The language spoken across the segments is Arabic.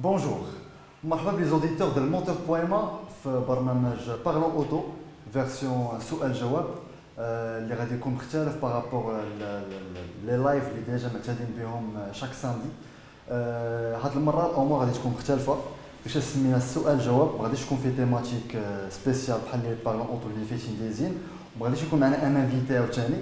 Bonjour, مرحبا les auditeurs de Monteur.ma في برنامج Parlons Auto version سؤال جواب اللي غادي يكون مختلف بارابور لي لايف اللي ديجا معتادين بهم شاك ساندي. هاد المره الامور غادي تكون مختلفه باش سمينا السؤال جواب، ما غاديش يكون فيه تيماتيك سبيسيال بحال اللي Parlons Auto اللي فايتين دايزين، وما غاديش يكون معنا ان انفيتي عاوتاني.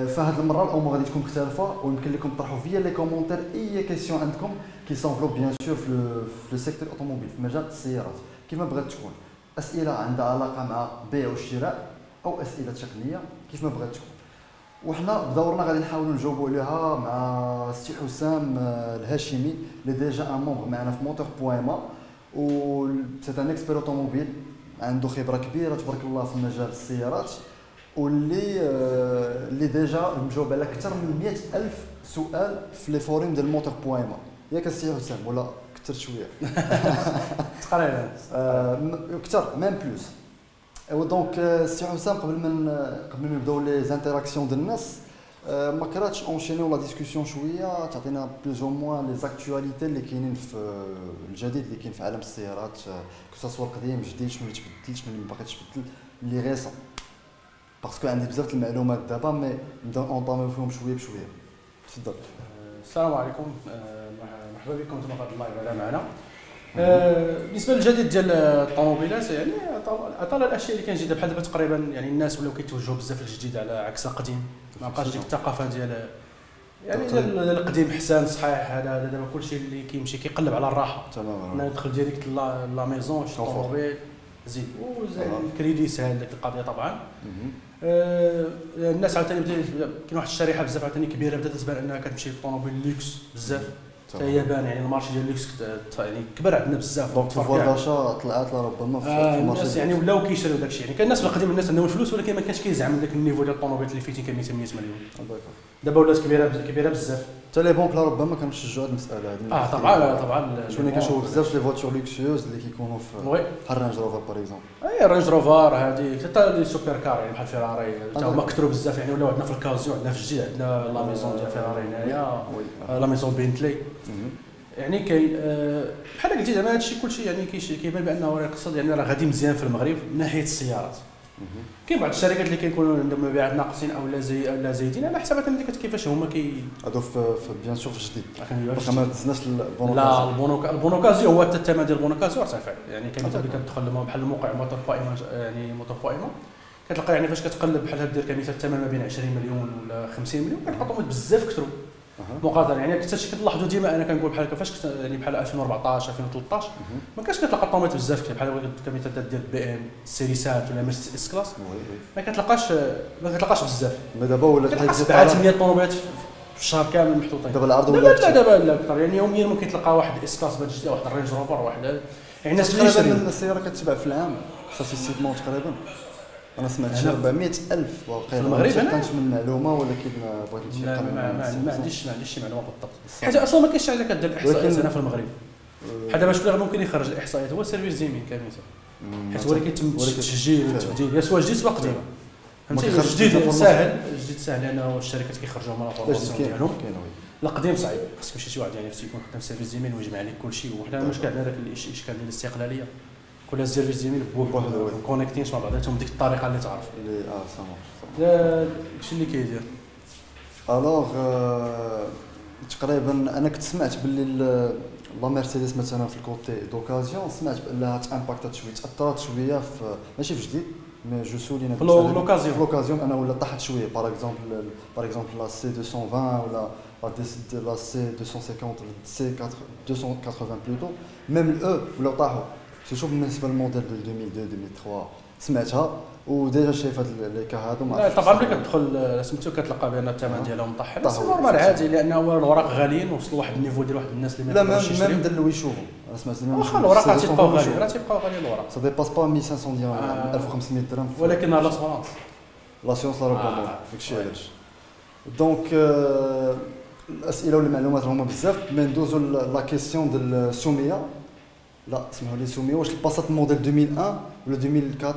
فهاد المره الامور غادي تكون مختلفه ويمكن لكم تطرحوا فيا لي كومونتير اي كيسيون عندكم كي سونفلوب بيان سور في لو سيكتور اوتوموبيل في مجال السيارات كيف ما بغات تكون، اسئله عندها علاقه مع بيع والشراء او اسئله تقنيه كيف ما بغات تكون. وحنا بدورنا غادي نحاولوا نجاوبوا عليها مع السي حسام الهاشمي اللي ديجا ان مونبر معنا في موتور بوان ما، و سي ان اكسبير اوتوموبيل عنده خبره كبيره تبارك الله في مجال السيارات، واللي ديجا مجاوب على اكثر من 100,000 سؤال في لي فوريم ديال موتور بوان ما. ياك السي حسام ولا كثر شويه؟ تقريبا اكثر ميم بلوس. ودونك السي حسام قبل ما نبداو لي زانتيراكسيون ديال الناس، ما كرهتش اونشينيو لا ديسكوسيون شويه، تعطينا بلوز او موان لي زاكتواليتي اللي كاينين في الجديد اللي كاين في عالم السيارات، كو سوا القديم الجديد، شنو اللي تبدل شنو اللي ما باقي تبدل اللي غيسون، باسكو عندي بزاف المعلومات دابا مي نبداو اونطاميو فيهم شويه بشويه. تفضل. السلام عليكم، مرحبا بكم انتم في هذا اللايف هذا معنا. بالنسبه للجديد ديال الطوموبيلات، يعني اطال الاشياء اللي كنجي بحال دابا تقريبا، يعني الناس ولاو كيتوجهوا بزاف للجديد على عكس القديم. ما بقاش ديك الثقافه ديال يعني القديم حسان صحيح، هذا دابا كلشي اللي كيمشي كيقلب على الراحه. تمام. انا ندخل ديريكت لا ميزون شي طوموبيل زيد الكريدي سهل ديك القضيه طبعا. الناس عاوتاني كاين واحد الشريحه بزاف عاوتاني كبيره بدات تبان انها كتمشي للطوموبيل لوكس بزاف حتى هي بان، يعني المارشي ديال اللوكس يعني كبر عندنا بزاف. دونك الفوار داشا طلعت ربما في المارشي الناس يعني ولاو كيشريو داكشي، يعني كان الناس القديم الناس عندهم الفلوس ولكن ما كانش كيزعم داك النيفو ديال الطوموبيل اللي فيه كان 200 مليون. دابا ولات كبيره بزاف. حتى لي بونك ربما كانوا يشجعوا هاد المساله هذه. طبعا شكون اللي كنشوفوا بزاف لي فواتور لوكسيوز اللي كيكونوا في بحال رانج روفر باغ اكزومبل. اي رانج روفر هذه حتى لي سوبر كار يعني بحال فيراري حتى هما كثروا بزاف، يعني ولاو عندنا في الكازيو، عندنا في الجديد عندنا لا ميزون ديال فيراري هنايا، لا ميزون بنتلي. يعني كاين بحال قلتي زعما هادشي كلشي يعني كيبان بانه راه يقصد يعني راه غادي مزيان في المغرب من ناحيه السيارات. كاين بعض الشركات اللي كيكونوا عندهم مبيعات ناقصين او لا زايدين على حسابات كيفاش هما هادو في بيان سور في الجديد باقي ما دزناش البونوكازيو. لا البونوكازيو هو حتى الثمن ديال البونوكازيو ارتفع، يعني كمثال اللي كتدخل بحال الموقع موتور بوان يعني موتور بوان كتلقى يعني فاش كتقلب بحال دير كمثال الثمن ما بين 20 مليون ولا 50 مليون كنحطوا بزاف كثروا مقارنه. يعني اكثر شيء كنلاحظوا ديما انا كنقول بحال فاش يعني بحال 2014 2013 ما كانش كتلقى الطوموبيلات بزاف بحال كمثال ديال بي ام سيريسات ولا مرسيدس اس كلاس ما كتلقاش بزاف. دابا ولات كتلقى 700 طوموبيلات في الشهر كامل محطوطين. دابا العرض ولا دابا لا اكثر، يعني يوميا ممكن تلقى واحد اس كلاس باش واحد الرينج روفر واحد، يعني الناس تقريبا السياره كتباع في العام ستاتيستيكمون تقريبا انا سمعت شي 400,000 واقيلا في المغرب. انا كانت من معلومه ولكن بغيت نتاكد. ما عنديش شي معلومه بالضبط، حيت اصلا ما كاينش اللي كدير الاحصائيات هنا في المغرب. حتى دابا شكون اللي ممكن يخرج الاحصائيات؟ هو سيرفيس زيمين كمثال، حيت هو اللي كيتم التسجيل والتبديل، يا سوا جديد سوا قديم. فهمتي الجديد ساهل لانه الشركات كيخرجوا من لافورماسيون ديالهم. القديم صعيب، خاصك يمشي شي واحد يعني خاص يكون خدام سيرفيس زيمين ويجمع لك كلشي. وحنا المشكل عندنا داك الاشكال ديال الاستقلاليه، كل سيرفيس زيمين بوحدو كونيكتينش مع بعضاتهم بديك الطريقه اللي تعرف اللي سامع داكشي اللي كيدير. الوغ تقريبا انا كنت سمعت باللي لا مرسيدس مثلا في الكوتي دوكازيون سمعت بانها تامباكتات شويه، تاثرت شويه في ماشي في جديد مي جو سولينا في لوكازيون انا ولا طاحت شويه باغ اكزومبل لا سي 220 ولا لا سي 250 سي 280 بلوتو ميم الاو ولا طاحوا. شوف بالنسبه للموديل ديال 2002 2003 سمعتها وديجا شايف هاد لي كا هادو. طبعا ملي كتدخل سميتو كتلقى بان الثمن ديالهم طاح، بس نورمال عادي لان الوراق غاليين وصلوا لواحد النيفو ديال واحد الناس اللي لا ما ندلو يشوفوا. انا سمعت واخا الوراق راه تيبقاو غاليين، الوراق سا ديباس با 1500 ديال 1500 درهم، ولكن لاسورانس لا ربما داكشي علاش. دونك الاسئله والمعلومات هما بزاف، مي ندوزو لا كيسيون ديال السوميه. لا اسمحوا لي سوميه، واش الباسات موديل 2001 ولا 2004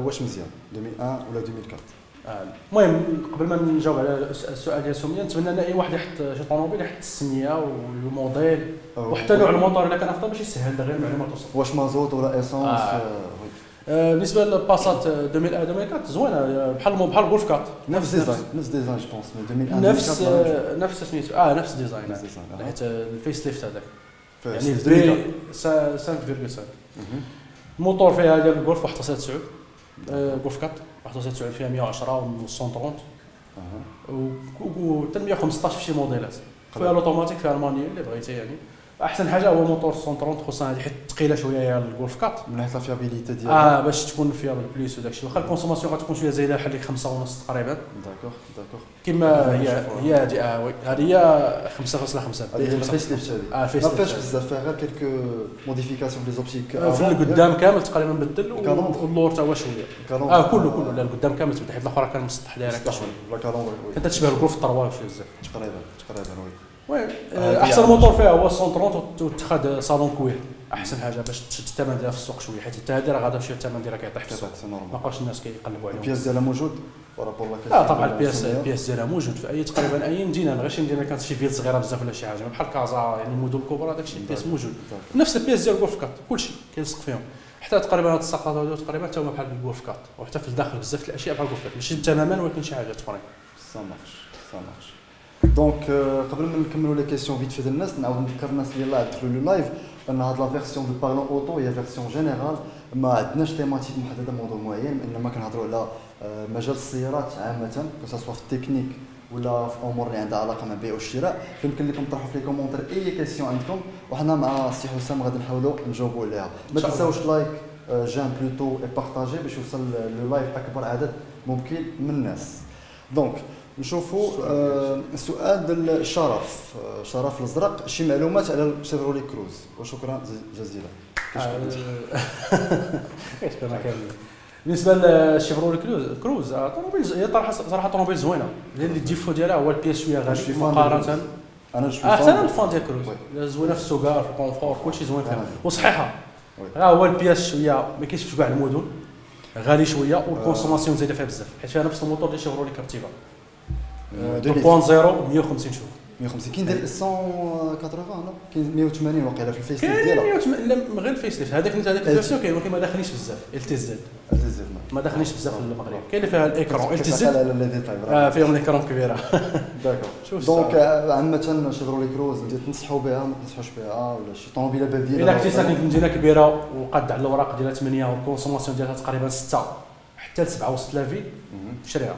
واش مزيان 2001 ولا 2004؟ المهم قبل ما نجاوب على السؤال ديال سميه، نتمنى ان اي واحد يحط شي طوموبيل يحط السميه والموديل وحتى نوع الموتور الا كان افضل باش يسهل غير المعلومات توصل. واش مازوت ولا ايسونس؟ بالنسبه للباسات 2004 زوينه بحال الجولف 4 نفس ديزاين جو بونس مي 2001 نفس سميتو نفس ديزاين حيت الفيس ليفت هذاك يعني البي 5.5. الموتور فيها ديال الجولف 1.9 جولف 4 1.9 فيها 110 و 130 و 115 في شي موديلات. فيها الاوتوماتيك فيها المانيوال اللي بغيتي يعني. احسن حاجه هو موتور 130 خصوصا هذه حيت ثقيله شويه هي الجولف 4 من ناحيه الفيابيليتي ديالها باش تكون فيابل بليس وداك الشيء. واخا الكونسوماسيون غتكون شويه زايده بحال 5.5 تقريبا. داكوغ كما هي هذه وي هذه هي 5.5 هذه الفيس ليفت هذه الفيس ما فيهاش بزاف فيها غير كيلكو موديفيكاسيون لي زوبتيك في القدام كامل تقريبا بدل واللور حتى هو شويه كله لا القدام كامل تبدل حيت الاخرى كان مسطح داير هكا شويه لا كالوندر كانت تشبه الجولف 3 شي بزاف تقريبا وي احسن موتور فيها هو 130 واتخذ صالون كوير احسن حاجه باش تشد الثمن ديالها في السوق شويه حيت حتى هذه راه غادا شي الثمن ديالها كيطيح في السوق ما بقاش الناس كيقلبوا عليهم. البياس ديالها موجود ورابور لا طبعا البياس ديالها موجود في اي تقريبا اي مدينه غير شي مدينه كانت شي فيل صغيره بزاف ولا شي حاجه بحال كازا يعني المدن الكبرى داكشي البياس موجود نفس البياس ديال الجولف 4 كلشي كيلصق فيهم حتى تقريبا هاد الساقات هادو تقريبا حتى هما بحال الجولف 4 وحتى في الداخل بزاف الاشياء بحال الجولف 4 ماشي تماما ولكن شي حاجات اخرين. سا مارش دونك قبل ما نكملوا لي كيسيون فيت في الناس نعاود نذكر الناس اللي يلاه دخلوا لو لايف ان هاد لا فيرسيون دو بارلون اوتو هي فيرسيون جينيرال ما عندناش تيماتيك محدده موضوع معين انما كنهضروا على مجال السيارات عامه كو سوا في التكنيك ولا في امور اللي عندها علاقه مع البيع والشراء. فيمكن لكم تطرحوا في لي كومونتير اي كيسيون عندكم وحنا مع السي حسام غادي نحاولوا نجاوبوا عليها. ما تنساوش لايك جيم بلوتو اي بارطاجي باش يوصل لو لايف اكبر عدد ممكن من الناس. دونك نشوفوا السؤال ديال شرف الازرق شي معلومات على الشيفرولي كروز وشكرا جزيلا. شكرا كامل. بالنسبه للشيفرولي كروز طوموبيل هي صراحه طوموبيل زوينه اللي الديفو ديالها هو البياس شويه غالي مقارنه. انا انا الفان ديال كروز زوينه في السوقار في الكونفور كلشي زوين فيها وصحيحه. هو البياس شويه ما كاينش في كاع المدن غالي شويه والكونسوماسيون زايده فيها بزاف حيت فيها نفس الموتور ديال شيفرولي كابتيفا 2.0 150 شوف 150 كاين ديال 180 لا كاين 180 واقيلا في الفيس ليفت ديالها 180 لا من غير الفيس ليفت هذاك الفيرسيون كاين ولكن ما داخلينش بزاف ال تي زد ما داخلينش بزاف في المغرب كاين اللي فيها الايكرون ال تي زد فيهم الايكرون كبيره داكور. دونك عامه شيفرولي كروز اللي تنصحوا بها ما تنصحوش بها ولا شي طوموبيله بديله الا كنتي ساكن في مدينه كبيره وقاد على الاوراق ديالها 8 والكونسوماسيون ديالها تقريبا 6 حتى ل 7 وسط لافي شريها.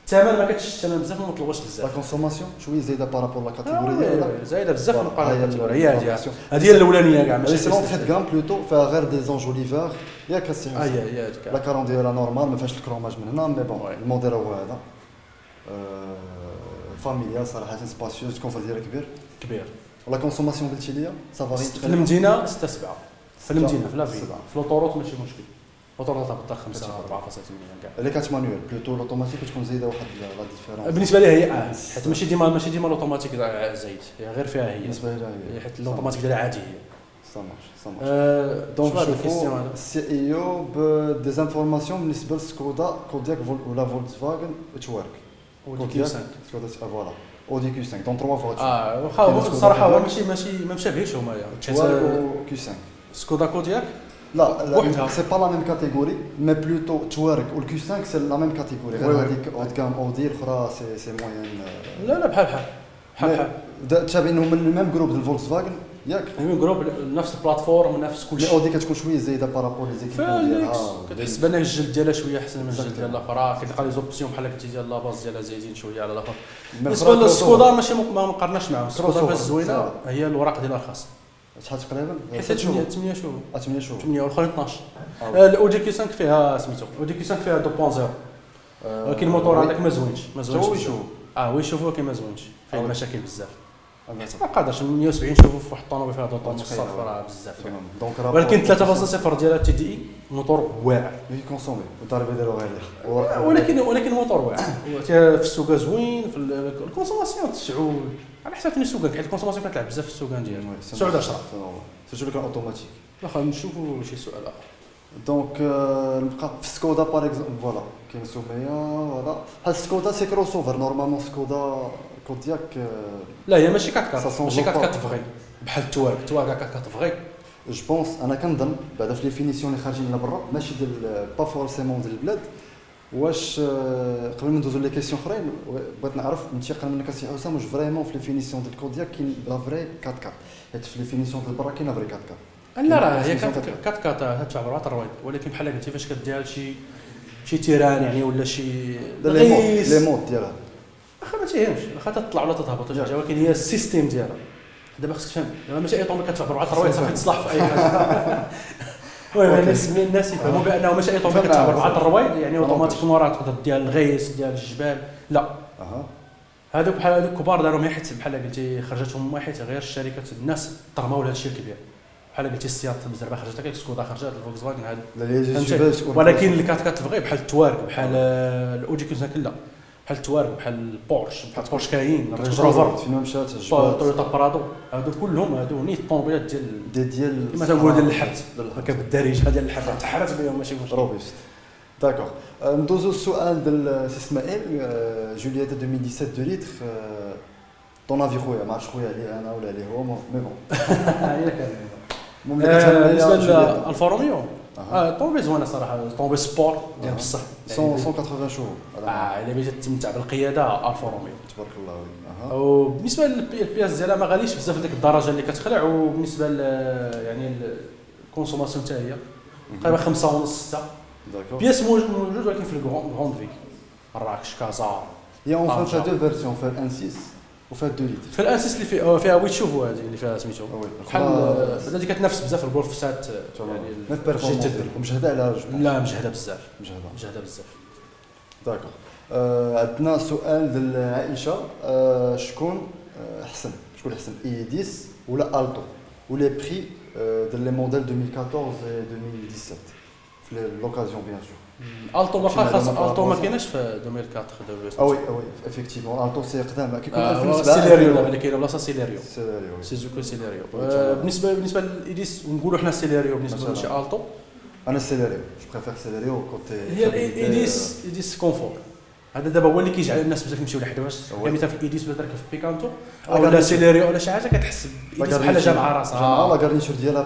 الثمن ما كتشش الثمن بزاف ما مطلوبش بزاف. لا كونسوماسيون شويه زايده بارابور لا كاتيجوري ديالها زايده بزاف مقارنه بالكاتيجوري هذه هي الاولانيه كاع ماشي سي لونتري دو غام بلوتو فيها غير دي زونجوليفار ياك السي حسن هي لا كارون ديالها نورمال ما فيهاش الكروماج من هنا مي بون الموديل هو هذا فاميليا صراحه سباسيوز الكونفور ديالها كبير ولا كونسوماسيون قلتي لي سافاري في المدينه 6 7 في المدينه في لافي في لوطوروت ماشي مشكل موتور تاع 5 4.8 كاع اللي كانت مانيوال بلوتو لوطوماتيك تكون زايده واحد لا ديفيرونس بالنسبه ليها هي حيت ماشي ديما لوطوماتيك زايد هي غير فيها هي بالنسبه ليها هي حيت اللوطوماتيك ديالها عادي هي سامارش دونك شوفوا السي اي او بديزانفورماسيون بالنسبه للسكودا كودياك ولا فولكسفاغن توارك اودي كيو 5 سكودا فوالا اودي كيو 5 دون 3 فواتور واخا الصراحه هو ماشي ما مشابهينش هما توارك و كيو 5 سكودا كودياك لا سي با لا ميم كاتيجوري مي بلوتو توارك والكيو 5 سي لا ميم كاتيجوري غير هذيك اود كام اودي الاخرى سي موين لا بحال تابعينهم من الميم جروب ديال فولكس فاغن ياك الميم جروب نفس البلاتفورم ونفس كلشي اودي كتكون شويه زايده بارابور لي زيكيب ديالها كتحس بان الجلد ديالها شويه احسن من الجلد ديال الاخرى كتلقى لي زوبسيون بحال قلتي ديال لاباز ديالها زايدين شويه على الاخر. بالنسبه للسكودا ماشي ما مقارناش معاهم السكودا فاش زوينه هي الوراق ديالها الخاص شحال تقريبا 8 شهور 8 شهور 8 والاخرين 12 الاودي كي 5 فيها سميتو اودي كي 5 فيها 2.0 ولكن الموتور هذاك ما زوينش ويشوفوه كي ما زوينش فيه مشاكل بزاف ما قادرش 170 شوفوا في واحد الطوموبيل فيها دوطون الصرف راه بزاف ولكن 3.0 ديالها تي دي اي موتور واعر كونسومي والضريبه ديالو غاليه ولكن الموتور واعر في السوق زوين في الكونسوماسيون 9 على حسب السوق حيت الكونسوماسيون كتلعب بزاف في السوق ديالها 9 10 سيرتو لو كان اوتوماتيك واخا نشوفوا شي سؤال اخر دونك نبقى في سكودا باغ اكزومبل فوالا كاين سوميا فوالا هاد سكودا سي كروس اوفر نورمالمون سكودا كودياك لا هي ماشي 4 Ça 4 sent ماشي 4 pas. 4 فغي بحال التوارك 4 4 فغي. جو بونس انا كنظن بعدا في لي فينيسيون اللي خارجين لبرا ماشي ديال با فورسيمون ديال البلاد واش قبل ما ندوزو لي كيسيون اخرين بغيت نعرف ننتقل منك السي حسام واش فريمون في لي فينيسيون ديال كودياك كاين لا فري 4 4 حيت في لي فينيسيون ديال برا كاين لا فري 4 4 لا راه هي 4 4 تدفع ب 4 رويض ولكن بحال قلتي فاش كديها شي تيران يعني ولا شي لي مود ديالها واخا ما تيهمش واخا تطلع ولا تهبط ولكن هي السيستيم ديالها دابا خصك تفهم دابا ماشي اي طوموبيل كتدفع ب 4 رويض صافي تصلح في اي حاجه. المهم الناس يفهموا بانه ماشي اي طوموبيل كتدفع ب 4 رويض يعني اوتوماتيكمون راه تقدر ديال الغيس ديال الجبال لا. هذوك بحال هذوك كبار داروهم حيت بحال قلتي خرجتهم حيت غير الشركات الناس ترماو لهذا الشيء الكبير بحال قلتي السيارات بزربه خرجت هكاك سكودا خرجت الفولكس فاجن هذا ولكن اللي كتبغي بحال التوارك بحال الاودي كوزاك لا بحال التوارك بحال البورش بحال البورش كاين الرينج روفر فين مشات تويوتا برادو هادو كلهم هادو نيت طوموبيلات ديال كما تنقولوا ديال الحرث هكا بالدارجه ديال الحرث تحرث بهم ماشي مشكل روبيست. داكوغ ندوزو السؤال ديال سي اسماعيل جولييتا 2017 2 لتر طون افي خويا ما عرفتش خويا عليه انا ولا عليه هو مي بون هي كان بالنسبه للفا روميو طوموبيل زوينه صراحه طوموبيل سبور ديال بصح 180 شهور الا بغيتي تستمتع بالقياده الفا روميو تبارك الله. وبالنسبه للبياس ديالها ما غاليش بزاف ديك الدرجه اللي كتخلع وبالنسبه يعني الكونسوماسيون حتى هي تقريبا 5.5 6 بياس موجود ولكن في الغروند في مراكش كازا هي اون فان دو فيرسيون فيها ان 6 وفيها 2 لتر في الاساس اللي فيها ويتشوفو هذه اللي فيها سميتو بحال هذه كتنافس بزاف الجولف سات يعني مجهده على لا مجهده بزاف بزاف. داكوغ عندنا سؤال ديال عائشه شكون احسن اي 10 ولا التو ولي بري ديال لي موديل 2014 و 2017 في لوكازيون بيان سور التو ما خاص التو ما كايناش في 2004 وي افيكتيفون التو سي قدام كيكون سيليريو دابا اللي كاينه بلاصه سيليريو سيزوكو سيليريو بالنسبه للايديس نقولوا حنا سيليريو بالنسبه لشي التو انا سيليريو جو بريفير سيليريو كوتي هي الايديس كونفور هذا دابا هو اللي كيجعل الناس بزاف يمشيو لحداش كمثال في الايديس ولا تركب في بيكانتو او سيليريو ولا شي حاجه كتحس بالايديس بحال جامعه راسها لا غارنيتور ديالها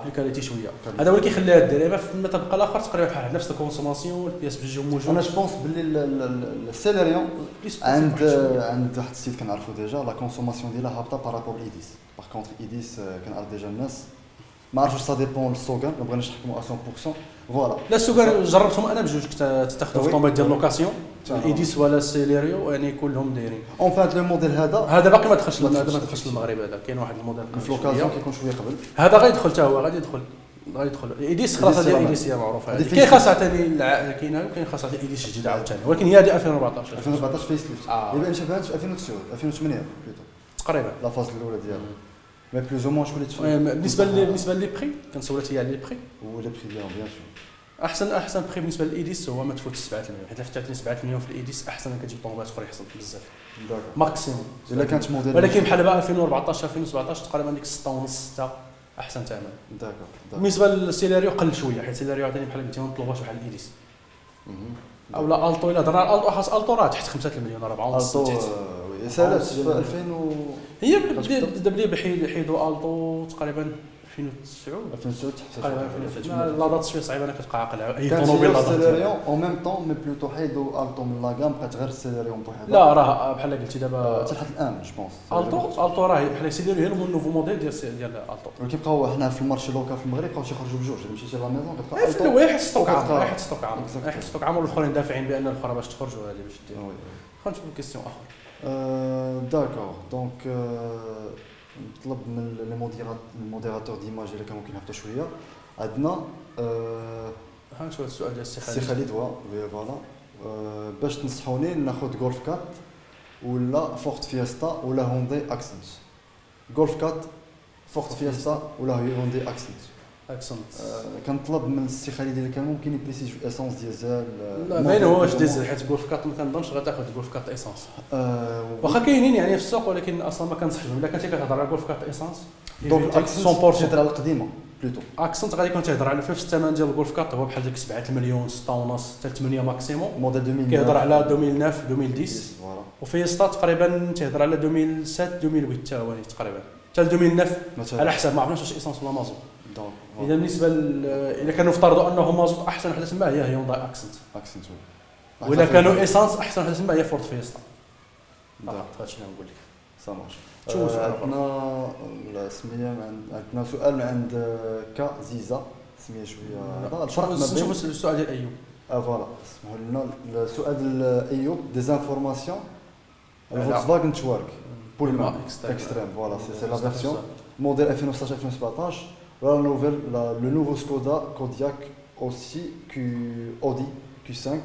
بلو كاليتي شويه هذا هو اللي كيخليها الدريبه في المطبقه الاخر تقريبا بحال نفس الكونسوماسيون البياس بجوج موجود. انا جو بونس باللي السيليريو عند واحد السيت كنعرفو ديجا لا كونسوماسيون ديالها هابطه بارابور الايديس باغ كونتر ايديس كنعرف ديجا الناس ما عرفتش سا ديبون السوغان ما بغيناش نحكموا 100% فوالا. لا السوغان جربتهم انا بجوج كنت تاخذوا في طوموبيل ديال لوكاسيون الايديس ولا السيليريو يعني كلهم دايرين اون فات لو موديل هذا باقي ما دخلش للمغرب هذا كاين واحد الموديل في لوكاسيون كيكون شويه قبل هذا غيدخل حتى هو غادي يدخل الايديس خلاص هذه الايديس هي معروفه كاين خاصها ثاني كاينه وكاين خاصها الايديس جديده عاوتاني ولكن هي هذه 2014 فيس ليفت يبقى مشابهات في 2009 2008 بلوتو تقريبا لا فاز الاولى ديالها مي بلوز او موان شكون اللي بالنسبه لي بري كنسولت هي على لي بري ولي بري ديالهم بيان سور احسن بري بالنسبه للايديس هو ما تفوتش 7 مليون حيت فتحت 7 مليون في الايديس احسن كتجيب طوموبيلات اخرى يحصل بزاف ماكسيموم الا كانت موديل ولكن بحال دابا 2014 2017 تقريبا ديك 6 ونص 6 احسن ثمن. داكور بالنسبه للسيلاريو قل شويه حيت السيلاريو عاوتاني بحال قلتي ما مطلوباش بحال الايديس او لا التو الا درنا التو خاص التو راه تحت 5 مليون 4 ونص وي سالات في 2000 هي دابا اللي حيدوا التو تقريبا 2009 تقريبا 2009 لا دات شويه صعيبه انا كتبقى عاقل اي طوموبيل لا دات سيلاريو او ميم طون مي بلوتو حيدوا التو من لاغام بقات غير السيلاريو بوحدها لا راه بحال قلتي دابا حتى لحد الان جو بونس التو راه بحال سيلاريو هي النوفو موديل ديال التو ولكن بقاو حنا في المارشي لوكال في المغرب بقاو تيخرجوا بجوج الا مشيتي لا ميزون كتلقى التو واحد ستوك عام واحد ستوك عام والاخرين دافعين بان الاخرى باش تخرجوا هذه باش دير خلينا نشوفوا كيسيون اخر داكور دونك نطلب من الموديراتور ديماج الا كان ممكن يهبطوا شويه عندنا ها نشوف السؤال ديال السي خالد فوالا باش تنصحوني ناخذ غولف 4 ولا فورت فيستا ولا هونداي اكسنت غولف 4 فورت فيستا ولا هونداي اكسنت كنطلب من السي خالد الا كان ممكن يبريسي اسونس ديزل لا باين هو واش ديزل حيت غولف 4 ما كنظنش غتاخذ غولف 4 اسونس واخا كاينين يعني في السوق ولكن اصلا ما كنصحش الا كنتي كتهضر على غولف 4 اسونس دونك اكسنت تهضر على القديمه بلوتو. اكسنت غادي يكون تهضر على في الثمن ديال الجولف 4 هو بحال ديك 7 المليون 6 ونص حتى 8 ماكسيموم موديل 2000 كيهضر على 2009 2010 فوالا. وفيستا تقريبا تهضر على 2007 2008 حتى هو تقريبا حتى 2009 على حسب ما عرفناش واش ايسونس ولا مازوت. دونك اذا بالنسبه اذا كانوا افترضوا انه مازوت احسن وحده تما هي هيونداي اكسنت، اكسنت واذا كانوا ايسانس احسن وحده تما هي فورد فيستا. دونك هادشي اللي نقول لك. سامارش. شوف عندنا سميه عندنا سؤال من عند كازيزا سميه شويه هذا الفرق ما بين نشوفوا السؤال ديال ايوب. فوالا اسمحوا لنا السؤال ديال ايوب ديزانفورماسيون الفولكسفاغن تشوارك بولمان اكستريم فوالا سي لا فيرسيون موديل 2016 2017 ولا نوفيل لو نوفو سكودا كودياك اوسي اودي كيو 5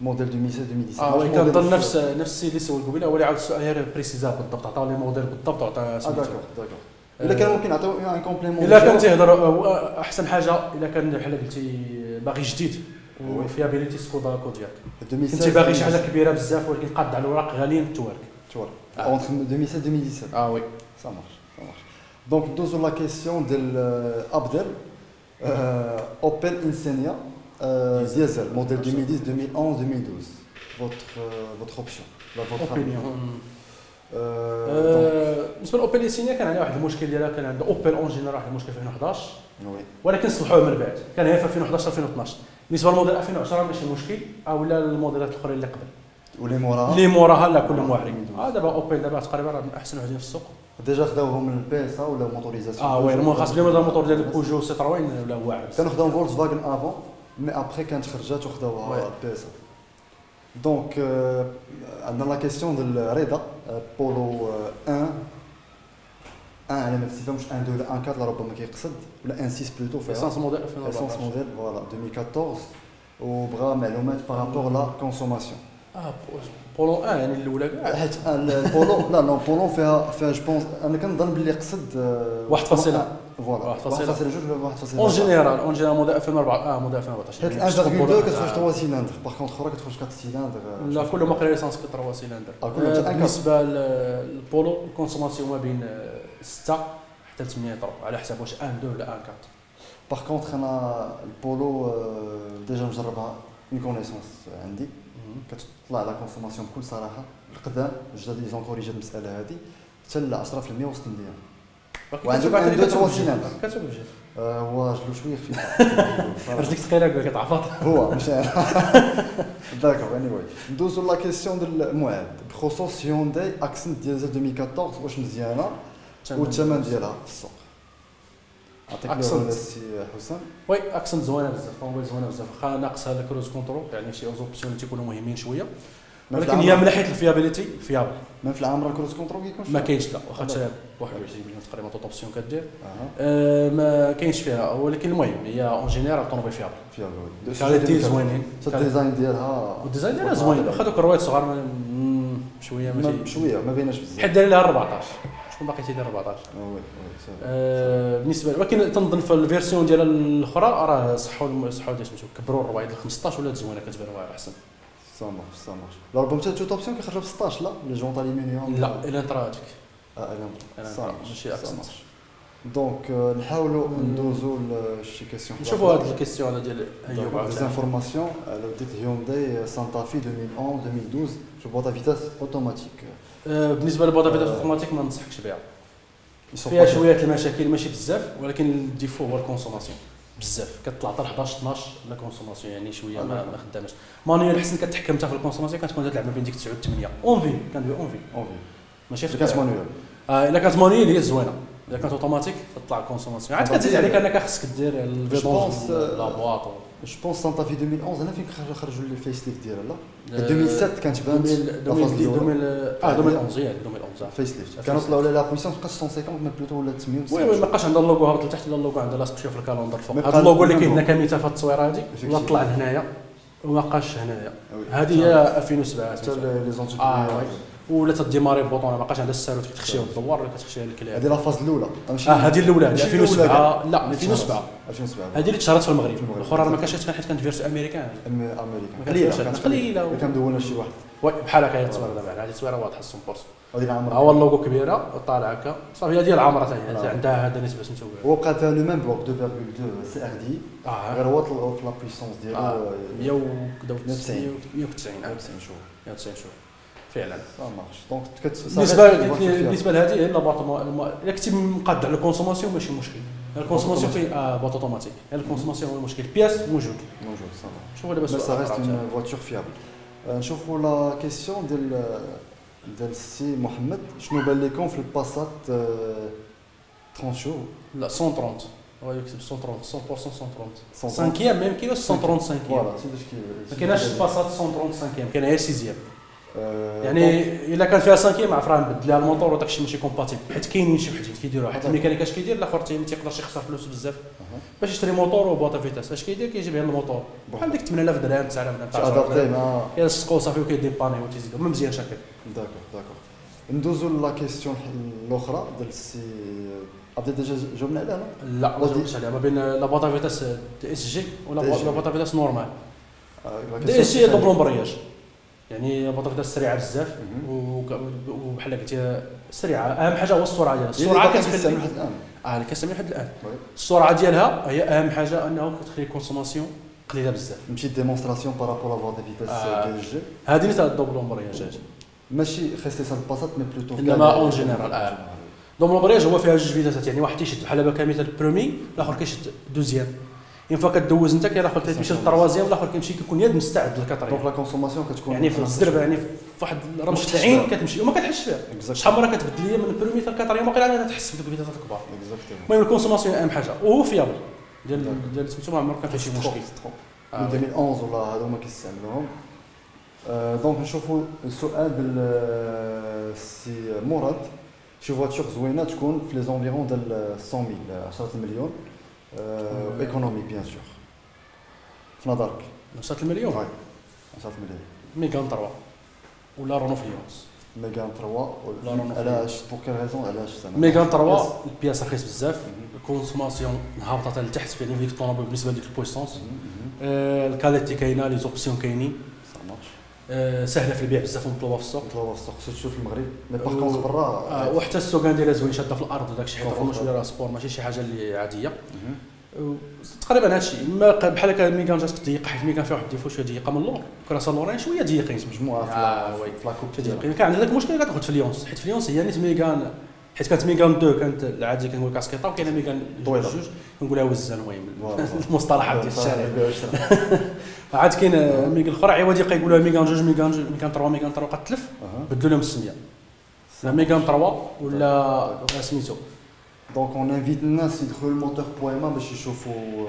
موديل 2016 وي كنظن نفس السيد اللي سول قبيله هو اللي عاود السؤال غير بريسيزا بالضبط عطاو لي موديل بالضبط وعطا داكور الا كان ممكن نعطيو ان كومبليمون الا كان تيهضر احسن حاجه الا كان بحال قلتي باغي جديد وفيابيليتي سكودا كودياك كنتي باغي شي حاجه كبيره بزاف ولكن قاد على الوراق غاليين التوارك اونتر 2016 2017 وي ça marche donc ندوزو لا كيسيون ديال ابدل اوبل انسينيا ديزل موديل 2010 2011 2012 votre option votre اوبينيون. بالنسبه لاوبل انسينيا كان عليها واحد المشكل ديالها كان عند اوبل اون جينيرال واحد المشكل في 2011 وي ولكن صلحوه من بعد كان هي في 2011 2012. بالنسبه للموديل 2010 ماشي مشكل او لا الموديلات الاخرين اللي قبل اللي موراها لا كلهم واعرين. دابا اوبل دابا تقريبا من احسن وحدين في السوق ديجا خداوهم من البي اس ولا موتوريزاسيون وي خاص بهم هذا الموتور ديال بوجو سيتروين ولا واعر كانوا خداو فولكسفاغن افون مي ابخي كانت خرجات وخداوها البي اس. دونك عندنا لا كيسيون ديال رضا بولو 1 على ما تفهمش 1 2 1 4 ربما كيقصد ولا 1 6 بلوتو فيها اسانس موديل اسانس موديل فوالا 2014 وبغى معلومات بارابور لا كونسوماسيون. بولو 1 يعني الاولى كاع حيت البولو لا بولو فيها جو بونس انا كنظن باللي قصد 1.1 فوالا 1.2 ولا 1.1 اون جينيرال موديل 2004 موديل 2014 حيت 1.2 كتخرج 3 سيلندر باغ كونطخ اخرى كتخرج 4 سيلندر لا كل ما قرا ليسانس 3 سيلندر. بالنسبه للبولو الكونسوماسيون ما بين 6 حتى 8 طرو على حسب واش 1 2 ولا 1 4. باغ كونطخ انا البولو ديجا مجربها اون كونيسونس عندي كتطلع على كونسوماسيون بكل صراحه القدام جداد لي زون كوريجي المساله هذه حتى ل 10% وسط المدينه وعندك 1 2 3 سيلندر كتسوق بجد هو جلو شويه خفيف رجليك ثقيله كتعفط هو مش داكور اني واي ندوزو لا كيسيون ديال المعاد بخصوص هيونداي اكسنت ديال 2014 واش مزيانه والثمن ديالها في السوق. عطيك لي السي حسام. وي اكسنت زوينه بزاف طوموبيل زوينه بزاف واخا ناقصها الكروز كونترول يعني شي اوبسيون تيكونوا مهمين شويه ولكن هي من ناحيه الفيابيليتي فيابل من في العام راه الكروز كونترول كيكونش ما كاينش لا واخا حتى 21 مليون تقريبا توت اوبسيون كدير ما كاينش فيها ولكن المهم هي اون جينيرال طوموبيل فيابل كاليتي زوينين الديزاين ديالها والديزاين ديالها زوين واخا دوك الروايات صغار شويه ماشي شويه ما بيناش بزاف حيت داير لها 14 شكون باقي تيدير 14 وي بالنسبه ولكن تنظن في الفيرسيون ديال الاخرى راه صحوا ديال سميتو كبروا الروايد ل 15 ولا زوينه كتبان واعره احسن سامارش لا ربما حتى توت اوبسيون كيخرجوا ب 16 لا لي جونط الومنيوم لا الا انت هذيك ماشي اكسن دونك نحاولوا ندوزو لشي كيسيون نشوفوا هاد الكيسيون ديال ايوب دي انفورماسيون على ديك هيونداي سانتا في 2011 2012 جو بوطا فيتاس اوتوماتيك. بالنسبه للبوطا فيتاس اوتوماتيك ما ننصحكش بها فيها شويه المشاكل ماشي بزاف ولكن الديفو هو الكونسوماسيون بزاف كتطلع حتى 11 12 لا كونسوماسيون يعني شويه ما خداماش. مانيوال حسن كتحكم حتى في الكونسوماسيون كتكون تلعب ما بين ديك 9 و 8 اونفي كندوي اونفي ماشي في كانت مانيوال. الا كانت مانيوال هي زوينه الا كانت اوتوماتيك تطلع الكونسوماسيون عاد كتزيد عليك انك خصك دير الفيدونج لا بواط. جو بونس سانتا في 2011 انا فين خرجوا لي فيس ليفت ديالها لا 2007 كانت بانت 2011 هي 2011 فيس ليفت كانوا طلعوا لها لا بويسونس بقات 150 مي بلوتو ولا 98 وي ما بقاش عندها اللوغو هابط لتحت ولا اللوغو عندها لاصق شويه في الكالندر فوق هذا اللوغو اللي كاين هنا كمثال في التصويره هذه ولا طلع هنايا وما بقاش هنايا هذه هي 2007 حتى لي زونتيك ولا تديماري بوطون ما بقاش عندها الساروت كتخشيها الدوار ولا كتخشيها الكلاب. هذه لا فاز الاولى هذه الاولى 2007 لا 2007 2007 هذه اللي تشهرت في المغرب. الاخرى راه ما كانش حيت كانت فيرسيو امريكان قليله كان مدونه شي واحد بحال هكا. هي التصويره دابا هذه التصويره واضحه 100%. هذه العمر هو اللوغو كبيره طالع هكا صافي. هذه العمره ثاني عندها هذا نسبه سميتو هو بقى فيها لو ميم بلوك 2.2 سي ار دي غير هو في لا بويسونس ديالو 190 شهور 190 شهور فعلا. دونك بالنسبه لهذه هي الا كنتي مقاد على الكونسوماسيون ماشي مشكل. الكونسوماسيون في بوط اوتوماتيك. الكونسوماسيون هو المشكل. البياس موجود صافي. شوفوا دابا سا ريست اون فواتور فيابل. نشوفوا لا كيسيون ديال السي محمد. شنو بان لكم في الباسات 30 شهور؟ لا 130 هو يكتب 130 100% 130 5 ما يمكنش 135 فوالا ما كايناش الباسات 135 كاين غير 6 يعني الا كان فيها 5 مع فران نبدل لها الموتور وداك الشيء ماشي كومباتيبل حيت كاينين شي وحدين كيديروها حيت الميكانيك اش كيدير الاخر ما تيقدرش يخسر فلوس بزاف باش يشري موتور وبواطه فيتاس. اش كيدير كيجيب غير الموتور بحال ديك 8000 درهم 9000 درهم تاع كيلصقوا صافي وكيديباني وتيزيدوا ما مزيان شاكل. داكور ندوزو لا كيسيون الاخرى ديال السي عبد ديجا جاوبنا عليها. لا ما جاوبتش عليها. ما بين لا بواطه فيتاس دي اس جي ولا بواطه فيتاس نورمال. دي اس جي دوبل امبرياج يعني بواطه فيتاس سريعه بزاف وبحال قلتي سريعه. اهم حاجه هو السرعه ديالها. السرعه كتخلي لحد الان اللي كنستعمل لحد الان السرعه ديالها هي اهم حاجه انه كتخلي الكونسوماسيون قليله بزاف. ماشي ديمونستراسيون بارابور لا بواطه فيتاس دي اس جي هذه اللي تاع الدوبل امبرياج هذه ماشي خاصه الباسات مي بلوتو انما اون جينيرال. دوبل امبرياج هو فيها جوج فيتاسات يعني واحد تيشد بحال دابا كمثال البرومي الاخر كيشد دوزيام. اون فوا كدوز انت كياخذ تمشي للطروازيام والاخر كيمشي كيكون يد مستعد للكاترين. دونك لا كونسوماسيون كتكون يعني في الزربه يعني في واحد رمش العين كتمشي وما كتحسش فيها. شحال مره كتبدل لي من البرومي حتى الكاترين باقي عندها تحس بديك الفيتاسات الكبار. المهم الكونسوماسيون اهم حاجه وهو فيابل ديال سميتو ما عمر كان فيه شي مشكل. من 2011 ولا هادو ما كيستعملوهم. دونك نشوفوا السؤال ديال السي مراد. شي فواتور زوينه تكون في لي زونفيرون ديال 100,000 10 مليون ايكونومي بيان سور في نظرك 10 مليون 10 مليون ميغان 3 ولا رونو فليونس. ميغان 3 علاش بور كال ريزون علاش ميغان 3 البياس رخيص بزاف الكونسوماسيون هابطه لتحت في ديك الطوموبيل بالنسبه لديك البويسونس. الكاليتي كاينه لي زوبسيون كاينين سهله في البيع بزاف ومطلوبه في السوق. خصك تشوف في المغرب مي باغ كونطخ برا وحتى السوق عندها زوين شاده في الارض وداك الشيء حيت شويه راه سبور ماشي شي حاجه اللي عاديه. تقريبا هادشي بحال هكا ميغان جات ضيقه حيت ميغان فيها واحد الديفو شويه ضيقه من اللور كراسه اللورين شويه ضيقين مجموعه في لاكوب ضيقين. كان عندها داك المشكل كتاخذ في ليونس حيت في ليونس هي نيت ميغان حيت كانت ميغان 2 كانت العادي كنقول كاسكيطه وكاينه ميغان جوج كنقولها وزان المهم المصطلحات ديال الشارع. عاد كاين ميغان الاخرى عوض يقولوها ميغان 2 ميغان 3 ميغان 3 قتلف بدلوا لهم السميه ميغان 3 ولا سميتو. دونك اون انفيت الناس يدخلوا الموتور بويما باش يشوفوا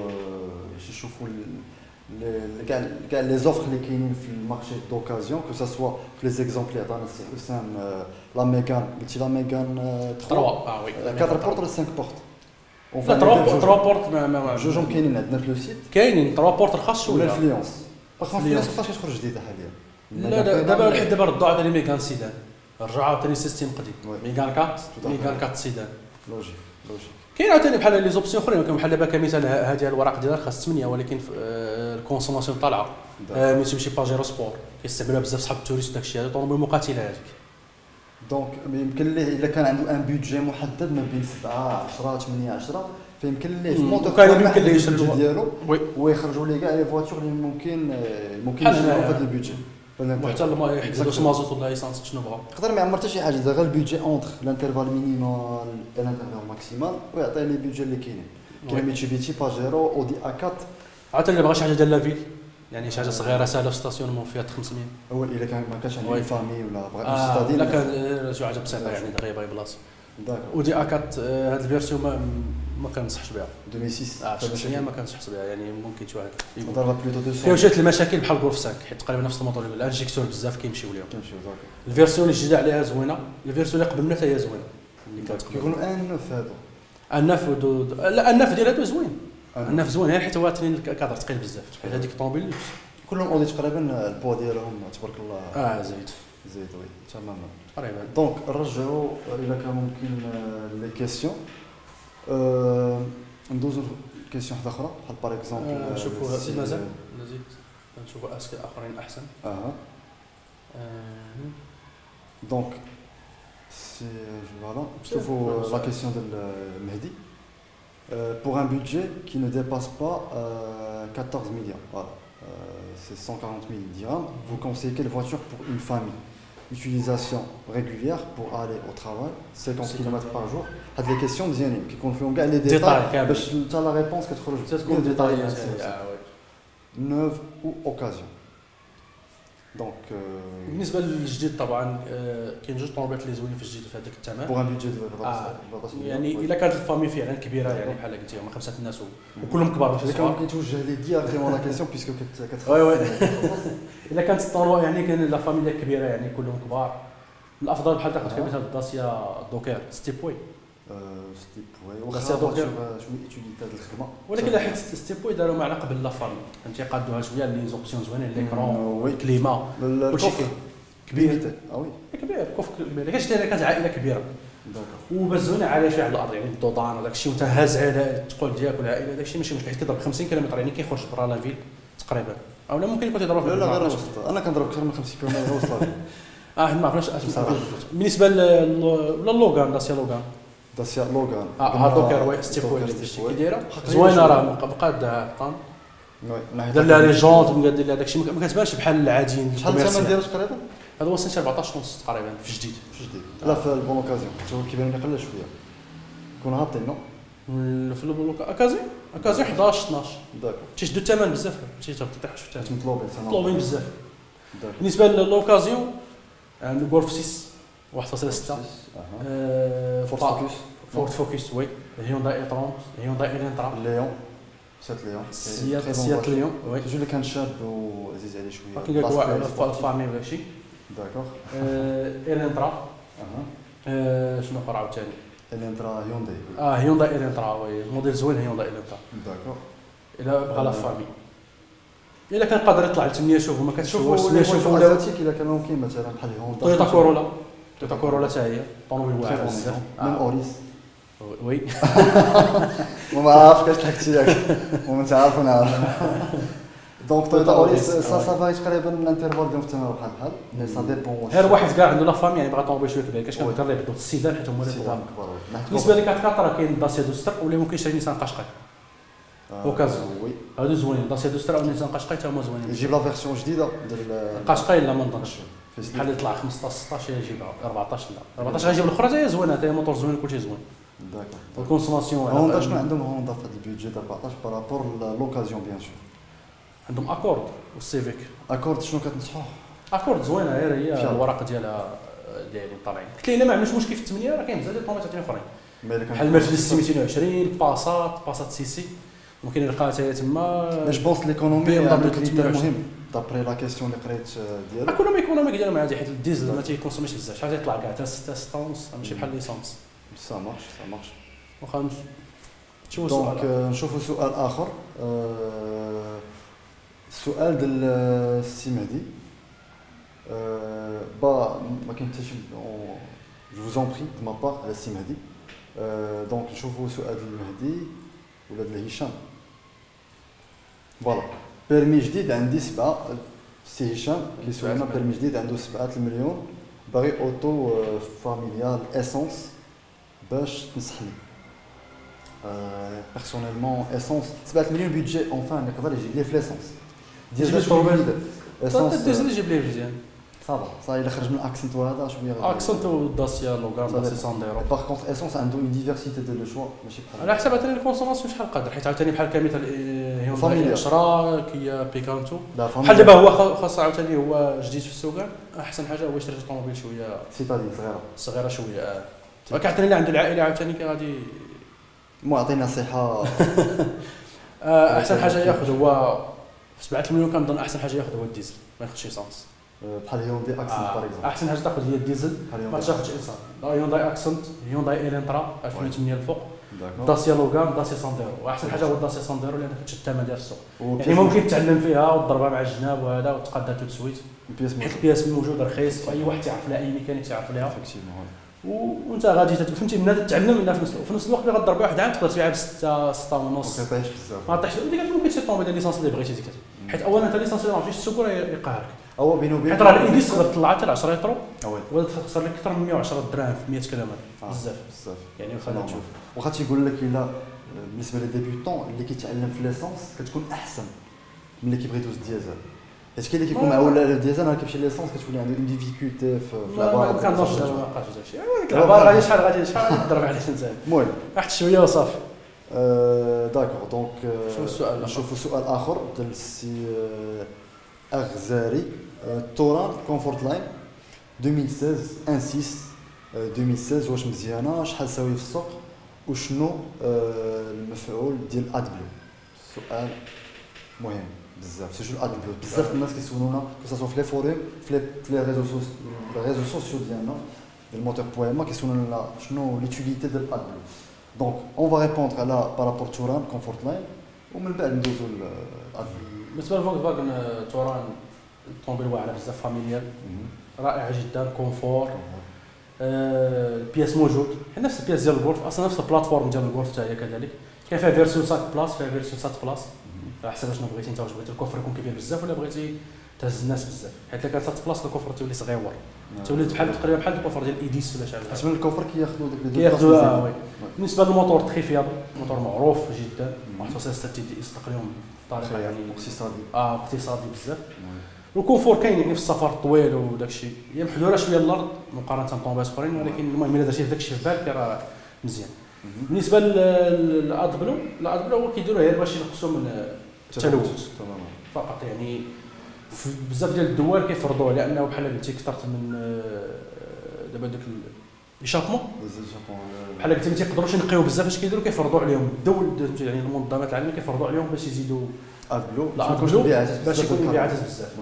كاع لي زوفر اللي كاينين في المارشي دوكازيون كو سوا في لي زيكزامبل عطانا السي حسام لا ميغان قلتي لا ميغان 3 وي 4 بورت ولا 5 بورت. لا 3 بورت جوجهم كاينين عندنا في لو سيت كاينين 3 بورت رخص شويه ولا الفليونس باغ الفليونس كيفاش كتخرج جديده حاليا. لا دابا لحد دابا ردوا على لي ميغان سيدان رجعوا عاوتاني سيستيم قديم ميغان 4 ميغان 4 سيدان لوجيك كاين عاوتاني بحال لي زوبسيون اخرين بحال دابا كمثال هذه الوراق ديالها خاص 8 ولكن الكونسوماسيون طالعه ميتسوبيشي باجيرو سبور كيستعملوها بزاف صحاب التوريست وداك الشيء هذا طوموبيل مقاتله هذيك. دونك يمكن ليه الا كان عنده ان بيدجي محدد ما بين 7 10 8 10 فيمكن ليه في الموتور كان يمكن ليه يشري ديالو ويخرجوا ليه كاع لي فواتور اللي ممكن يشريوها في هذا البيدجي وحتى لما يحددوا المازوت ولا ايسانس شنو بغا يقدر ما يعمر حتى شي حاجه غير البيدجي اونتر الانترفال مينيمال الانترفال ماكسيمال ويعطي لي بيدجي اللي كاينين. كاين ميتسوبيشي باجيرو اودي A4 عاوتاني اللي بغا شي حاجه ديال لافيل يعني شي حاجه صغيره سهله في ستاسيونمون فيها 500 هو الا كان ما كانش عنده فامي ولا بغا ستادين لا كان شي حاجه بسيطه يعني دغيا باي بلاصه ودي A4 هاد الفيرسيون ما كنصحش بها 2006 فهمتيني ما كنصحش بها يعني ممكن شي واحد ضربه بلوتو 200 فيها شويه المشاكل بحال غولف 5 حيت تقريبا نفس الموتور الانجيكتور بزاف كيمشيو ليهم الفيرسيون اللي جديده عليها زوينه الفيرسيون اللي قبل منها حتى هي زوينه كيكونوا انف هادو النف لا النف ديال هادو زوين النف زوين حيت هو ثاني الكادر ثقيل بزاف حيت هذيك الطوموبيل كلهم اودي تقريبا البوا ديالهم تبارك الله زايد زيد وي تماما. تقريبا. دونك نرجعوا الى كان ممكن لي كيسيون. ندوزو كيسيون واحده اخرى بحال باغ اكزومبل نشوفوا زيد مازال نزيد نشوفوا اسئله اخرين احسن. دونك سي فوالا نشوفوا لا كيسيون ديال مهدي. Pour un budget qui ne dépasse pas 14 millions, voilà. C'est 140 000 dirhams. Vous conseillez quelle voiture pour une famille? Utilisation régulière pour aller au travail, 50 km par jour. هاد لي كيسيون مزيانين كيكون فيهم كاع لي ديتاي باش انت لا ريبونس كتخرج تكون ديتاي. نوف او اوكازيون. دونك بالنسبه للجديد طبعا كاين جوج طوموبيلات اللي زوينين في الجديد في هذاك الثمن. بوغ ان بيدجي ديال يعني الا كانت الفامي فعلا كبيره يعني بحال قلتي هما 5 الناس وكلهم كبار ماشي صغار. كيتوجه لي ديريكتومون لا كيسيون بيسكو وي وي الا كانت الطونو يعني كاين لا فاميليا كبيره يعني كلهم كبار الافضل بحال تاخذ كبيره هاد الداسيا دوكير ستيبوي. ستيبوي واخا دوكير شويه ايتيليتي هاد الخدمه ولكن لا حيت ستيبوي داروا معنا قبل لا فامي فهمتي قادوها شويه لي زوبسيون زوينين ليكرون كليما كلشي كبير. وي كبير كوف كبير كانت عائله كبيره وبس زوينه عاليه شويه على الارض يعني الدودان وداك الشيء وانت هاز على الثقل ديالك والعائله داك الشيء ماشي مشكل كيضرب 50 كيلومتر يعني كيخرج برا لا فيل تقريبا او لا ممكن يكون تضرب. لا غير وسط انا كنضرب اكثر من 50 كيلومتر وسط ما عرفناش بالنسبه للوغان داسيا لوغان دوكر وي ستيبوي كي دايره زوينه راه مقاده طام دار لها لي جونط مقاد لها داكشي ما كتبانش بحال العاديين. شحال الثمن ديالو تقريبا؟ هذا هو سنه 14 ونص تقريبا في جديد. لا في البون اوكازيون كيبان لي قل شويه يكون هابطين نو في البون اوكازيون 11 12 داكور تيشدو الثمن بزاف تيطيح شفتها مطلوبين بزاف. بالنسبه للوكازيون عندنا غولف 6 1.6 فورد فوكس وي هيونداي اي 30 هيونداي الانترا ليون سيات ليون وي جو اللي كان شاب وعزيز عليه شويه كاين كاع واحد الفامي ولا شي داكور الانترا شنو اخر عاوتاني الانترا هيونداي هيونداي الانترا وي موديل زوين هيونداي الانترا داكور الا بغى لا فامي الا كان قادر يطلع لتمنيه شوفوا ما كتشوفوش شوفوا ولا الا كان ممكن مثلا بحال هوندا تويوتا كورولا حتى هي طوموبيل واعره بزاف من اوريس وي ما عرفتش كاش ضحكتي ياك وانت عارف انا عارف. دونك تويوتا اوريس صافا تقريبا الانترفال ديالهم تما بحال مي سا ديبون غير واحد كاع عنده لا فامي يعني بغا طوموبيل شويه كبير كاش كنهضر ليه بدو السيدان حيت هما اللي كبار. بالنسبه لي كات راه كاين داسيا دوستر ولا ممكن يشري نيسان قشقاي اوكازيون وي هادو زوينين داسيا دوستر او نيسان قشقاي حتى هما زوينين. يجيب لا فيرسيون جديده ديال قشقاي لا ما نظنش بحال اللي طلع 15 16 يجيبها 14 لا 14 غيجيب الاخرى حتى هي زوينه حتى هي موتور زوين كلشي زوين. داكور الكونسوماسيون هوندا شنو عندهم هوندا في هذا البيدجي ديال 14 بارابور لوكازيون بيان سور عندهم اكورد والسيفيك. اكورد شنو كتنصحوه؟ اكورد زوينه غير هي الوراق ديالها دايرين طالعين قلت لي الا ما عندوش مشكل في الثمانيه راه كاين بزاف ديال الطوموبيلات اخرين بحال المرسيدس 220 باسات سي سي ممكن يلقاها حتى هي تما. مي جو بونس ليكونومي مهم دابري لا كيسيون اللي قريت ديالو ايكونوميك ديالهم عادي حيت الديزل ما تيكونسوميش بزاف شحال تيطلع كاع حتى 6 ونص ماشي بحال ليسونس. سا مارش واخا نشوفوا دونك نشوفوا سؤال اخر. السؤال ديال السي مهدي ما كاين حتى شي جو فوز اون بري دو ما بار على السي مهدي. دونك نشوفوا سؤال ديال المهدي ولا ديال هشام. فوالا بيرمي جديد عندي 7 سي هشام كيسولنا بيرمي جديد عنده 7 المليون باغي اوتو فاميليال اسونس باش تنصحني. بيرسونيلمون اسونس 7 مليون بيدجي اونفان يقدر يجيب لي في ليسونس ديال طوموبيل اسونس الديزل يجيب ليه مزيان صافي الا خرج من الاكسنت وهذا شويه اكسنت وداسيا لوغان داسيا سانديرو. باغ كونطخ اسونس عنده اون ديفيرسيتي ديال لو شوا ماشي بحال على حسب عاوتاني الكونسوماسيون شحال قادر حيت عاوتاني بحال كمثال هيونداي 10 كيا بيكانتو بحال دابا هو خاص عاوتاني هو جديد في السوق احسن حاجه هو يشري طوموبيل شويه سيتادي صغيره شويه ولكن اللي عند العائله عاوتاني غادي مو عطينا نصيحه. احسن حاجه ياخذ هو في 7 مليون كنظن احسن حاجه ياخذ هو الديزل ما ياخذش ايسانس بحال هيونداي اكسنت باغ اكزومبل. احسن حاجه تاخذ هي الديزل ما تاخذش انسان. هيونداي اكسنت، هيونداي الانترا 2008 الفوق، داسيا لوغان، داسيا سانديرو. واحسن حاجه هو داسيا سانديرو لان كتشد الثمن ديال السوق، يعني ممكن تتعلم فيها وتضربها مع الجناب وهذا وتقادها تو سويت، حيت البياس موجود رخيص واي واحد تيعرف لها، اي ميكانيك تيعرف لها وانت غادي فهمتي منها تتعلم منها في نفس الوقت اللي غتضرب واحد عام تقدر تبيعها ب 6 ونص. ما كيطيحش بزاف، ما طيحش ديك ممكن شي طوموبيل الليسانس اللي بغيتي ديك، حيت اولا انت الليسانس اللي ما عرفتيش تسوق راه يقهرك. هو بينو وبين حيت راه الايديس تقدر تطلعها حتى ل 10 يطرو وي تخسر لك اكثر من 110 درهم في 100 كيلومتر، بزاف يعني خلينا نشوف. واخا تيقول لك الا بالنسبه لي ديبيوتون اللي كيتعلم في ليسونس كتكون احسن من اللي كيبغي يدوز الديزل، حيت كاين اللي كيكون معول على الديزل راه كيمشي ليسونس كتولي عنده اون ديفيكولتي في العباره. ما كنظنش دابا ما بقاش داكشي العباره غادي شحال تضرب عليك انت. المهم واحد شويه وصافي. داكور دونك شوف السؤال نشوفوا سؤال اخر ديال السي اغزاري. توران كومفورت لاين 2016 2016 واش مزيانه؟ شحال تساوي في السوق؟ وشنو المفعول ديال ادبلو؟ سؤال مهم بزاف. سيجو ادبلو بزاف الناس كيسولونا كسوا في لي فوريم في لي ريزو سوسيو ديالنا ديال موتور بويما كيسولونا شنو ليتيليتي ديال ادبلو. دونك اون فا ريبوندر على بارابور توران كومفورت لاين ومن بعد ندوزو لادبلو. بالنسبه لفولكس فاغن توران طوموبيل واعره بزاف، فاميليال رائعه جدا، كونفور، البياس موجود نفس البياس ديال الغولف، اصلا نفس البلاتفورم ديال الغولف حتى هي كذلك. كاين فيها فيرسيون 5 بلاس، فيها فيرسيون 7 بلاس على حسب شنو بغيتي انت، واش بغيتي الكوفر يكون كبير بزاف ولا بغيتي تهز الناس بزاف، حيت الا كان 7 بلاس الكوفر تولي صغيور، تولي بحال تقريبا بحال الكوفر ديال ايديس ولا شحال. حيت من الكوفر كياخذوا داك كياخذوا وي. بالنسبه للموتور تخي فيابل، موتور معروف جدا، 1.6 تي دي اس تقريبا بطريقه يعني اقتصادي بزاف. الكونفور كاين يعني في السفر الطويل وداك الشيء، هي محدوره شويه للارض مقارنه بطوموبيلات اخرين، ولكن المهم الا درتي داك الشيء في بالك راه مزيان. بالنسبه للادبلو، الادبلو هو كيديروا غير باش ينقصوا من التلوث فقط، يعني بزاف ديال الدول كيفرضوه لانه بحال قلتي كثرت من دابا داك ليشابمون بحال قلتي ما تيقدروش ينقيو بزاف، اش كيديروا كيفرضوا عليهم الدول يعني المنظمات العالميه كيفرضوا عليهم باش يزيدوا ادبلو باش يكون مبيعات بزاف.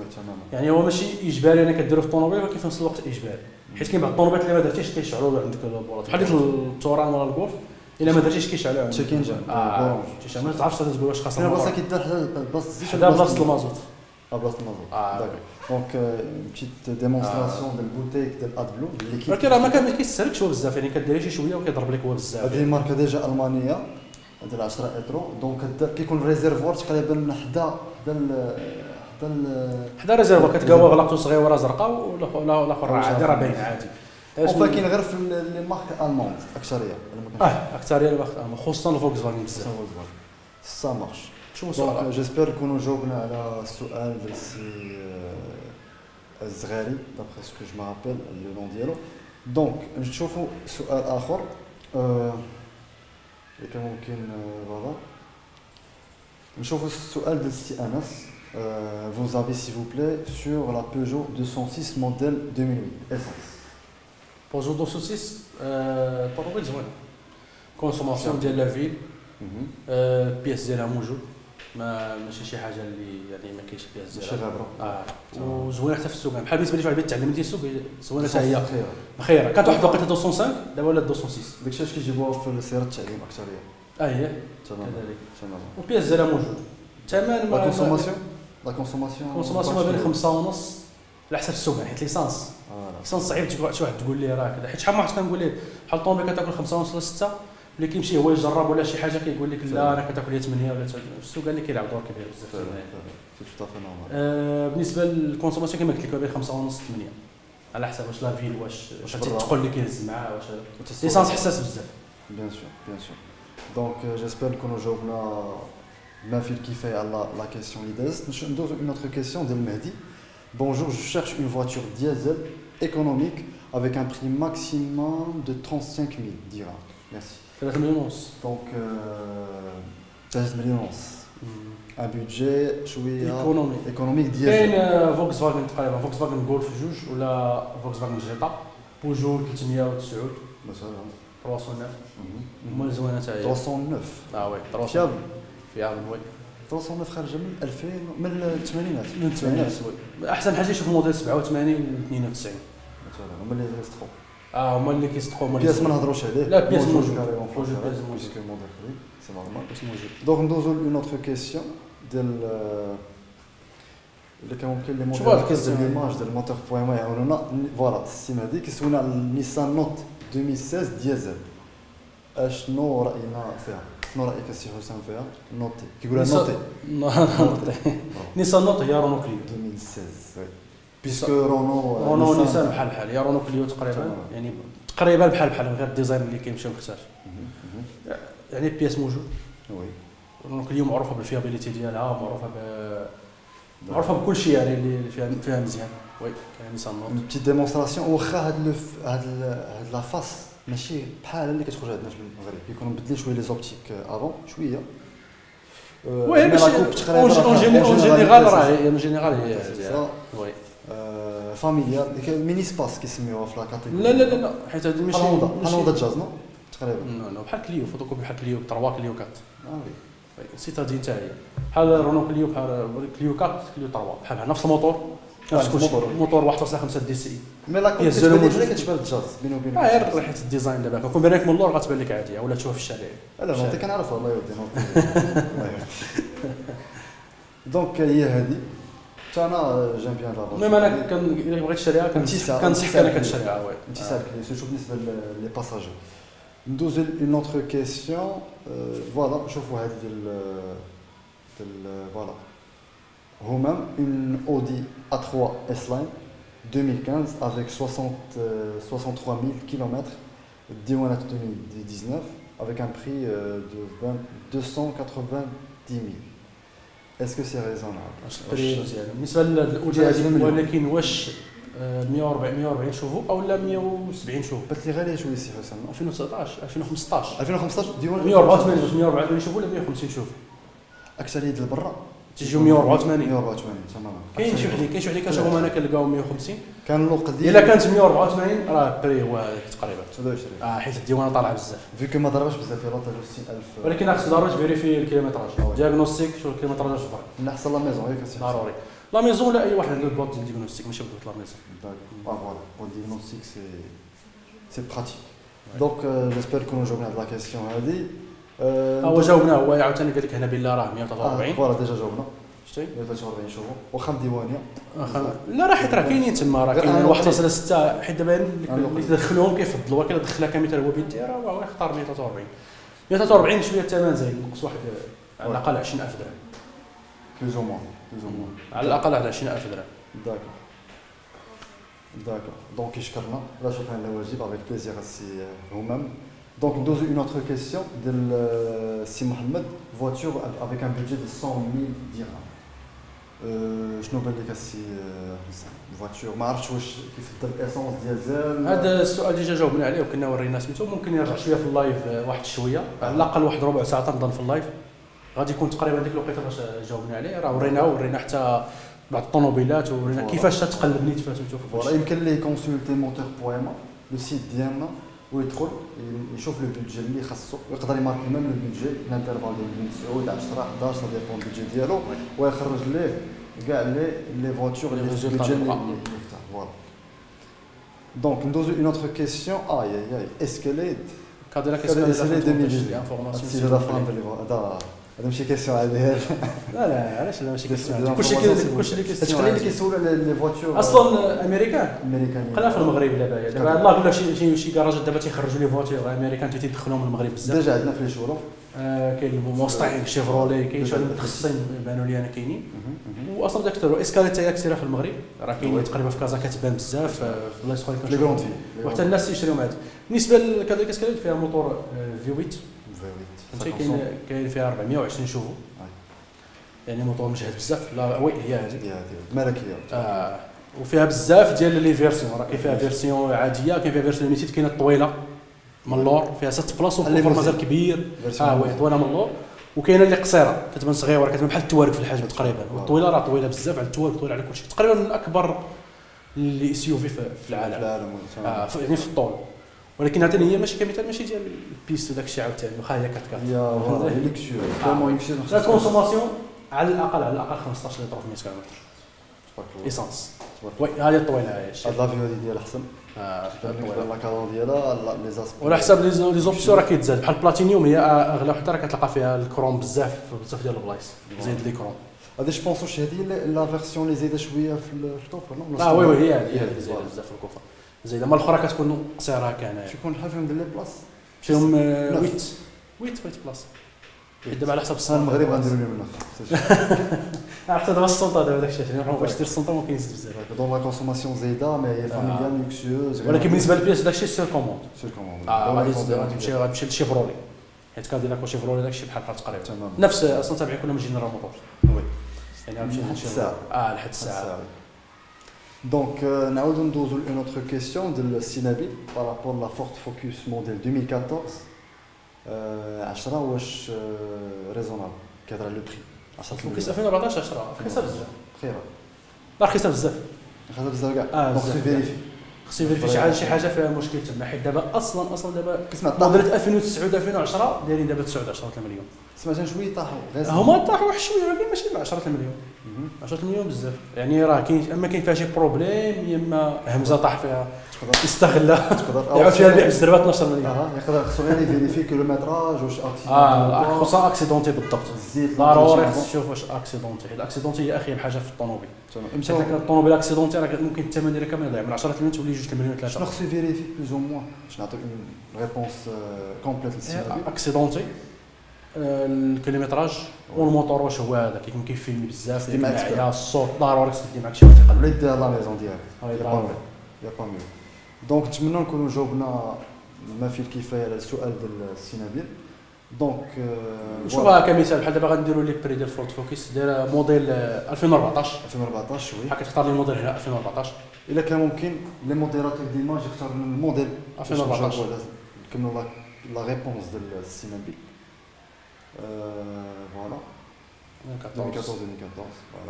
يعني هو ماشي اجباري انا كديرو في الطوموبيل، ولكن في نفس الوقت اجباري، حيت كاين بعض الطوموبيلات اللي ما درتيش كيشعلوا عندك البورات بحال ديك التوران ولا الغولف، الا ما درتيش كيشعلوا عندك تشيكينجن ما تعرفش تقول واش خاص بلاصه كيدار حدا بلاصه المازوت بلاصه المازوت. دونك بتيت ديمونستراسيون ديال البوتيك ديال ادبلو اللي ولكن راه ما كيستهلكش هو بزاف، يعني كديري شي شويه وكيضرب لك هو بزاف. هذه ماركه ديجا المانيه ديال 10 اترو، دونك كيكون ريزيرفوار تقريبا حدا ريزيرفوار كتلقاو غلاقته صغيره زرقاء والاخر عادي راه باين عادي. ولكن غير في لي مارك الموند اكثريه اكثريه المارك خصوصا الفولكس فاغن بزاف سا مارش. شنو السؤال؟ جيسبر نكونوا جاوبنا على السؤال ديال السي الزغاري دابخي سكو جو مابيل لو نون ديالو. دونك نشوفوا سؤال اخر اللي كان ممكن فوالا نشوفوا السؤال ديال السي انس. Vos avis s'il vous plaît sur la Peugeot 206 modèle 2008 essence. Peugeot 206 طوموبيل زوين، كونسوماسيون ديال لا فيل، البياس ديالها موجود، ماشي شي حاجه اللي يعني ما كاينش بياس ديالها شي غابره وزوينه حتى في السوق، بحال بالنسبه لي واحد تعلم ديال السوق زوينه حتى هي خيره. كانت واحد الوقيته 205 دابا ولات 206، داكشي اش كيجيبوها في السير التعليم اكثريه. هي تمام والبياس ديالها موجود. الثمن لا كونسوماسيون ما بين 5 ونص على حسب السوق، حيت ليسانس صعيب شي واحد تقول ليه راه كذا، حيت شحال من واحد كنقول ليه بحال الطوموبيل كتاكل 5 ونص ولا 6، اللي كيمشي هو يجرب ولا شي حاجه كيقول لك لا انا كتاكل لي 8 ولا 9. السوق اللي كيلعب دور كبير بزاف. بالنسبه للكونسوماسيون كما قلت لك ما بين 5 ونص 8 على حسب واش لا فيل واش تدخل لك يهز معاه واش ليسانس حساس بزاف. بيان سور. دونك جيسبر نكونوا جاوبنا ما في الكفايه على لا كيسيون اللي دازت. ندوزو اون اوتر كيسيون ديال مهدي. Bonjour, je cherche une voiture diesel économique avec un prix maximum de 35 000 dirhams. Merci. 3 مليون ونص. Donc 3 مليون ونص. Un budget شويه ايكونوميك ديزل. كاين فولكس فاغن تقريبا فولكس فاغن غولف جوج ولا فولكس فاغن جيتا بوجو 309 مثلا 309 هما زوينه حتى هي 309 وي 309 فيابل وي 309 خارجه من 2000 من الثمانينات. من الثمانينات وي. احسن حاجه يشوف موديل 87 و 92 هما اللي يستخدموا. هما اللي كيستقوا هما بياس ما نهضروش عليه. لا بياس موجود كاريمون بياس باسكو الموديل خلي سي نورمال. بياس موجود. دونك ندوزو لون اوتر كيسيون ديال اللي كان ممكن لي شوف هاد موديل الكيس ديال ليماج ديال الموتور بوان ما يعاونونا. فوالا السيم هذه كيسولنا على النيسان نوت 2016 ديزل. اشنو راينا فيها؟ شنو رايك السي حسام فيها؟ نوتي كيقول لها نوتي. نيسان نوت هي رونو كليو 2016 وي بيسكو رونو نيسان بحال هي رونو كليو تقريبا يعني تقريبا بحال من غير الديزاين اللي كيمشي مختلف. يعني بياس موجود وي. رونو كليو معروفه بالفيابيليتي ديالها معروفه بكل شيء يعني اللي فيها مزيان. وي كاين نيسان نوت اون بتيت ديمونستراسيون واخا هاد لا فاس ماشي بحال اللي كتخرج عندنا في المغرب كيكونوا مبدلين شويه لي زوبتيك افون شويه. وي باش اون جينيرال راه اون جينيرال هي وي فاميليال ميني سباس كيسميوها في لا كاتيجوري. لا حيت هذه ماشي هوندا جاز نو تقريبا. نو بحال كليو فوتوكوبي بحال كليو 3 كليو 4 وي سيتادين حتى هي بحال رونو كليو بحال كليو 4 كليو 3 بحال نفس الموتور نفس كلشي الموتور 1.5 دي سي. مي لا كوب كتشبه الجاز بينو وبين غير ريحه الديزاين دابا كون بان لك من اللور غتبان لك عاديه ولا تشوفها في الشارع. لا نوتي كنعرفها الله يودي نوتي. دونك هي هذه حتى انا جيم بيان لا المهم انا الا بغيت تشريها كنصحك انك تشريها. وي امتثال سيرتو بالنسبه لي باساجير. ندوز اون اوتر كيسيون. فوالا شوفوا هذه ديال فوالا هما اون اودي A3 S Line 2015 avec 63 000 km ديوانات 2019 avec un prix de 290 000. Est-ce que c'est raisonnable؟ بالنسبه للاودي هذه ولكن واش 140 شوفوا او لا 170 شوفوا؟ بات لي غاليه شويه سي حسن. 2019 2015 ديوان 184 شوفوا ولا 150 شوفوا؟ اكثريه ديال برا تيجيو 184 تماما. كاين شي وحدين كنشوفهم انا كنلقاهم 150. كان لو قديم الا كانت 184 راه بري هو تقريبا 23 حيت الديوانه طالعه بزاف فيكو ما ضربش بزاف يلا 60000 ولكن خاصك ضروري تفيريفي الكيلومتراج دياغنوستيك شوف الكيلومتراج واش فرق من احسن لا ميزون هيك سي ضروري لا ميزون ولا اي واحد عنده بوط ديال دياغنوستيك ماشي بوط لا ميزون. فوالا بون دياغنوستيك سي براتيك. دونك جيسبر كونوا جاوبنا على لا كيسيون هذه. هو جاوبنا هو عاوتاني قال لك هنا بالله راه 143 فوالا ديجا جاوبنا شتي 143 شوفوا واخا ديوانيه. لا راه حيت راه كاينين تما راه كاين 1.6 حيت دابا اللي تدخلوهم كيفضلوا ولكن دخلها كمثال هو بيدي راه هو يختار 143 شويه الثمن زايد نقص واحد على الاقل 20000 درهم بلوز او موان على الاقل 20000 درهم. داكور دونك يشكرنا لا شكرا على الواجب افيك بليزير السي همام. دونك ندوزو اون اوتر كيسيون ديال السي محمد فواتور افيك ان بودجي دو 100,000 درهم. شنو بان لك السي حسام فواتور ما عرفتش واش كيفضل الاسونس ديزل؟ هذا السؤال ديجا جاوبنا عليه وكنا ورينا سميتو ممكن يرجع شويه في اللايف واحد شويه على الاقل واحد ربع ساعه تنظن في اللايف غادي يكون تقريبا ديك الوقيته فاش جاوبنا عليه راه ورينا حتى بعض الطوموبيلات ورينا كيفاش تقلب نيت سميتو. فوالا يمكن ليه كونسولتي موتور بويما لو سيت ديالنا ويدخل يشوف لو بودجي اللي خاصو ويقدر يماركي ميم لو بودجي الانترفال ديال بن سعود 10 11 ديبون البودجي ديالو ويخرج ليه كاع لي فواتور اللي في البودجي اللي يختار. فوالا دونك ندوزو اون اوتر كيسيون اي اسكاليد كاديرا كيسكاليد 2018 سي هذا فهم هذا ماشي كيسيون عاديه. لا علاش لا ماشي كيسيون كلشي اللي كيسيون اللي كيسولوا لي فواتور اصلا امريكان امريكانيين قلنا في المغرب دابا الله ولا شي كراجات دابا تيخرجوا لي فواتور امريكان تيدخلوهم المغرب بزاف ديجا عندنا في لي شورو كاين موستاغ شيفرولي كاين شي متخصصين بانوا لي انا كاينين واصلا داك الترو اسكاليت حتى كثيره في المغرب راه كاين تقريبا في كازا كتبان بزاف في بلايص اخرين في لي كروند في وحتى الناس يشريوهم عاد. بالنسبه لكذا اسكاليت فيها موتور في 8 فهمتي كاين فيها 420 شوفو يعني موتور مجهد بزاف. لا وي هي هذه ملكيه وفيها بزاف ديال لي فيرسيون راه كاين فيها فيرسيون عاديه كاين فيها فيرسيون ليميتيد كاينه الطويله من اللور فيها 6 بلاص وفورمازير كبير وي طويله من اللور وكاينه اللي قصيره كتبان صغيره كتبان بحال التوارك في الحجم تقريبا والطويله راه طويله بزاف على التوارك طويله على كلشي تقريبا من اكبر لي اس يو في العالم يعني في الطول ولكن عاوتاني هي ماشي كمثال ماشي ديال البيست وداك الشيء عاوتاني واخا هي كاتكات هي ليكسيوز لا كونسوماسيون على الاقل 15 لتر في 100 كيلومتر تبارك الله. ايسانس. وي هذه الطويله هاي الشيء. هاد لافيو هادي ديالها احسن بالنسبه للاكالون ديالها لي زاسبي. وعلى حساب لي زوبسيون راه كيتزاد بحال البلاتينيوم هي اغلى وحده راه كتلقى فيها الكروم بزاف ديال البلايص زيد لي كروم. هذا جو بونس واش هذه لا فيرسيون اللي زايده شويه في الكوفر نو؟ وي هي اللي زايده بزاف في الكوفر زايده، اما الاخرى كتكون قصيره هكا هنايا شكون بحال فيهم ديال لي بلاص فيهم 8 بلاص. دابا على حسب السلطه المغرب غنديروا لهم حتى دابا السلطه دابا داكشي علاش باش دير السلطه ما كاينش بزاف دونك لا كونسوماسيون زايده مي هي فاميليال لوكسيوز. ولكن بالنسبه للبياس داكشي سير كوموند سير كوموند غتمشي للشيفرولي حيت كاديلاك وشيفرولي داكشي بحال تقريبا تمام نفس اصلا تابعين كنا من جينيرال موتور. وي يعني غنمشي الساعه لحد الساعه. دونك نعاودو ندوزو لون اوتر كيسيون ديال السينابي بارابور لا فورت فوكس موديل 2014 10 واش ريزونابل كيهضر على لو بري 10 فوكس 2014 10 رخيصه بزاف خير لا رخيصه بزاف خاطر بزاف كاع دونك سي فيريفي خصني فيريفي شي حاجه فيها مشكل تما حيت دابا اصلا دابا كسمع موديل 2009 2010 دايرين دابا 9 10 مليون. سمعت شويه طاحوا غير هما طاحوا واحد شويه ولكن ماشي ب 10 مليون 10 مليون بزاف يعني راه كاين اما كاين فيها شي بروبليم يا اما همزه طاح فيها يستغلها يعاود فيها البيع بزربه 12 مليون. يقدر خصو غير يفيريفي كيلومتراج واش اكسيدون خصها اكسيدونتي بالضبط الزيت ضروري خص تشوف واش اكسيدونتي. حيت الاكسيدونتي هي اخيب حاجه في الطوموبيل. امتى حيت الطوموبيل اكسيدونتي راه ممكن الثمن ديالها كامل يضيع من 10 مليون تولي 2 مليون 3. شنو خصو يفيريفي بلوز او موان باش نعطيك ريبونس كومبليت للسينابي؟ اكسيدونتي الكيلومتراج والموتور واش هو هذا كيفيلمي بزاف معايا الصوت ضروري خصك دير معاك شي واحد يقلب ولا يدير لا ميزون ديالك يا با ميو. دونك نتمنى نكونوا جاوبنا ما فيه الكفايه على السؤال ديال السينابيل. دونك شوفها كمثال بحال دابا غنديروا لي بري ديال فورد فوكس داير موديل 2014 وي بحال كتختار لي موديل هنا 2014 الا كان ممكن لي موديراتور ديماج يختار الموديل 2014 نكملوا لا ريبونس ديال السينابيل. فوالا 2014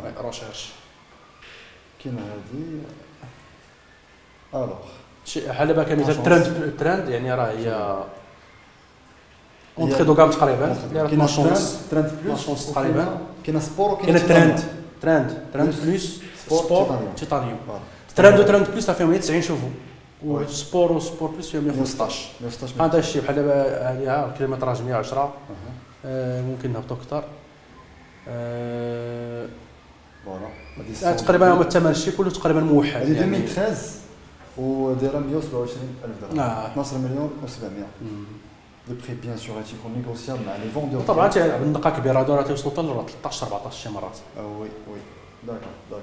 فوالا ريشيرش كاين هادي الوغ شي بحال دابا كمثال ترند يعني راه هي اونتري دو كام تقريبا كاين ترند بلوس تقريبا كاين سبور وكاين ترند بلوس سبور تيتانيوم ترند بلوس راه فيهم 90 شوفوا وسبور بلوس فيهم 115 هذا الشيء بحال دابا هذه الكيلومتراج 110 ممكن نهبطوا اكثر فوالا تقريبا هما الثمن الشيء كله تقريبا موحد هذه 2013 ودايره 127,000 درهم 12 مليون و700. لو بري بيان سور تيكون نيغوسيابل مع لي فوندور طبعا تيلعب النقا كبيره هادو راه توصلوا حتى 13 14 شي مرات. وي داكور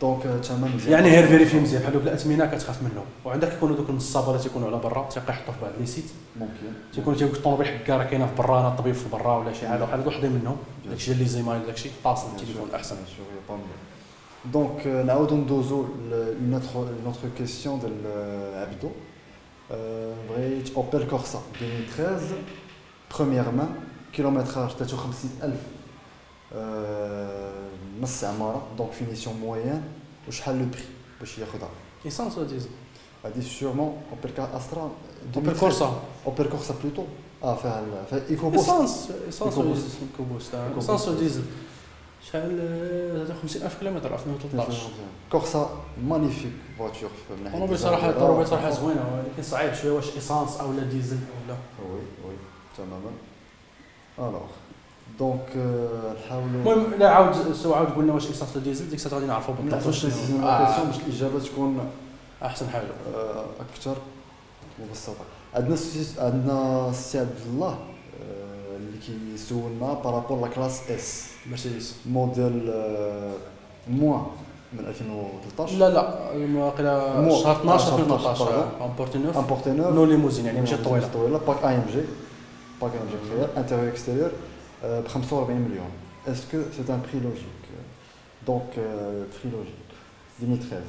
دونك الثمن مزيان يعني غير فيريفي مزيان بحال دوك الاثمنه كتخاف منهم وعندك يكونوا دوك النصابه اللي تيكونوا على برا تيبقى يحطوا في بعض لي سيت ممكن تيكون الطوموبيل حكا راه كاينه في برا انا طبيب في برا ولا شي حاجه بحال هادو وحدين منهم داكشي اللي زيمايل داكشي طاصل التليفون احسن. دونك نعاودو ندوزو لنوتر كيسيون ديال عبدو. بغيت اوبيل كورسا 2013 بروميير مان كيلومتراج 53,000 نص عماره دونك فينيسيون موين وشحال لو بري باش ياخذها؟ ايسانس ولا ديزل؟ هادي سيغمون اوبيل استرا اوبيل كورسا بلوتو فيها ايكو بوست ايسانس ايكو بوست ايسانس ولا ديزل شحال 50,000 كيلومتر 2013 كورسا مانيفيك فواتور من ناحيه الطوموبيل صراحه زوينه ولكن صعيب شويه واش ايسانس او لا ديزل ولا وي تماما. الوغ دونك نحاولوا المهم لا عاود قلنا واش ايسانس ولا ديزل ديك الساعه غادي نعرفوا بالضبط واش باش الاجابه تكون احسن حاجه اكثر مبسطه. عندنا السي عبد الله اللي كيسولنا بارابور لا كلاس اس مرسيدس موديل موان من 2013 لا واقيلا شهر 12 2013 امبورتي نوف نو ليموزين يعني ماشي طويله باك اي ام جي خير انتيريور اكستيريور ب 45 مليون. اسكو سي ان بري لوجيك؟ دونك بري لوجيك 2013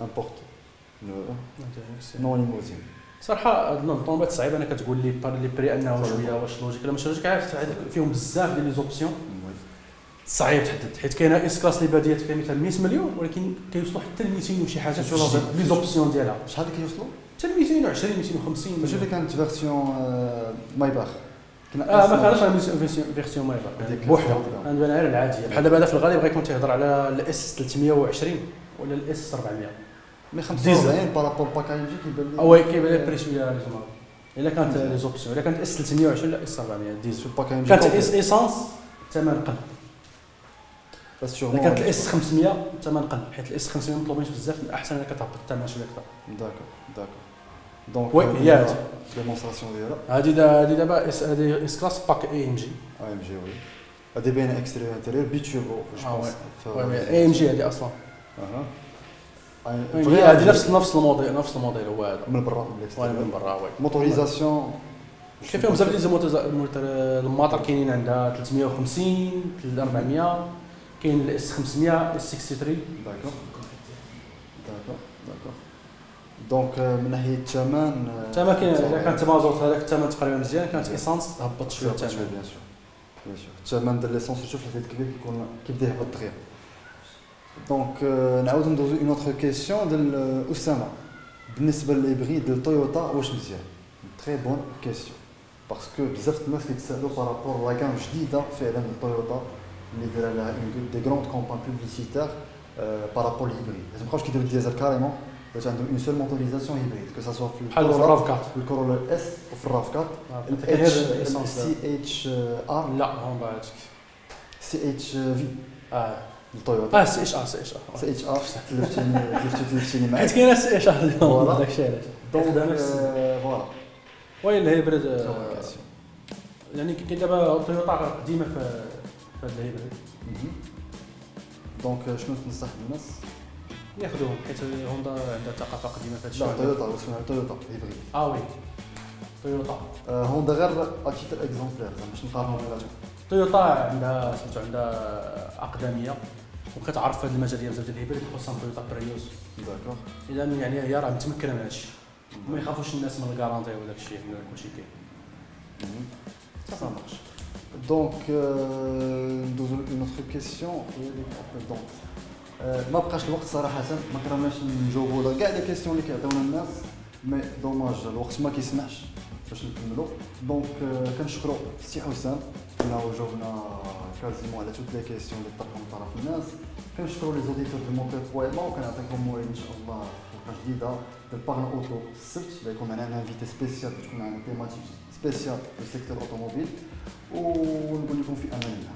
امبورت نو ليموزين صراحه الطوموبيلات صعيبه انا كتقول لي بري انه شويه واش لوجيك ولا ماشي لوجيك عارف فيهم بزاف ديال لي زوبسيون صعيب تحدد حيت كاينه اس كلاس اللي باديه كمثال 100 مليون ولكن كيوصلوا حتى ل 200 وشي حاجه لي زوبسيون ديالها شحال كيوصلوا؟ حتى ل 220 250 ماشي اللي كانت فيرسيون مايباخ ما كانش عندي فيرسيون مايبر بوحدها، عندنا غير العاديه. بحال دابا في الغالب غيكون تيهضر على الاس 320 ولا الاس 400. مي 45 بارابور باكايجي كيبان لي وي كيبان لي بري شويه ليزومال. الا كانت لي زوبسيون، الا كانت اس 320 ولا اس 400 ديزل في الباكايجي كانت اس ايسانس ثمن قل. بس شو الا كانت الاس 500 ثمن قل، حيت الاس 500 مطلوبينش بزاف، من الاحسن انك تهبط الثمن شويه اكثر. داكور دونك وي هي هادي ديمونستراسيون ديالها. هادي دابا هادي اس كلاس باك اي ام جي. اي ام جي وي هادي باينه اكستيريور انتيريور بيتشوفو جو بونس. وي اي ام جي هادي اصلا. هادي نفس الموديل هو هذا من برا من برا. وي موتوريزاسيون كاين فيهم بزاف ديال الموتور كاينين عندها 350 400 كاين الاس 500 اس 63. داكور دونك من ناحيه الثمن كاين اذا كانت مازوت هذاك الثمن تقريبا مزيان، كانت ايسانس هبط شويه الثمن. بيان سور الثمن ديال ليسونس شوف الحديد كبير كيبدا يهبط دغيا. دونك نعاود ندوزو اون اوتر كيسيون ديال اسامه بالنسبه للهيبريد ديال تويوتا واش مزيان. تري بون كيسيون باسكو بزاف الناس كيتسالوا بارابور لا كام جديده فعلا من تويوتا اللي دايره لها دي غروند كومبان بوبليسيتير بارابور للهيبريد. لازم مابقاوش كيديروا الديزل كاريمون، باش عندهم اون سول موتوريزاسيون هيبريد كو سا في بحال الراف 4 الكورولا اس وفي الراف 4 سي اتش ار. لا هوندا هذيك سي اتش في التويوتا سي اتش ار تلفتيني معاك حيت كاينه سي اتش ار داك الشيء علاش. دونك فوالا وي الهيبريد يعني كاين دابا تويوتا قديمه في هذا الهيبريد. دونك شنو تنصح الناس ياخذوهم حيت هوندا عندها ثقافه قديمه في هذا الشيء. لا تويوتا واسمها تويوتا هيبريد. وي تويوتا هوندا غير اتيتر اكزومبلير باش نقارنوا بيناتهم. تويوتا عندها اقدميه وكتعرف في هذا المجال ديال بزاف ديال الهيبريد خصوصا تويوتا بريوس. داكور اذا يعني هي راه متمكنه من هذا الشيء، ما يخافوش الناس من الكارونتي وداك الشيء كلشي كاين. صافي دونك ندوزو اون اوتر كيسيون دونك ما بقاش الوقت صراحه، ما كرهناش نجاوبوا كاع لي كيسيون اللي كيعطيونا الناس، مي دوماج الوقت ما كيسمحش باش نكملوا. دونك كنشكروا السي حسام انه جاوبنا كازيمون على توت لي كيسيون اللي طرحوا من طرف الناس. كنشكروا لي زوديتور دو موتور بويما، وكنعطيكم موعد ان شاء الله في حلقه جديده ديال بارنا اوتو السبت اللي يكون معنا انفيتي سبيسيال، تكون معنا تيماتيك سبيسيال في السيكتور اوتوموبيل، ونقول لكم في امان الله.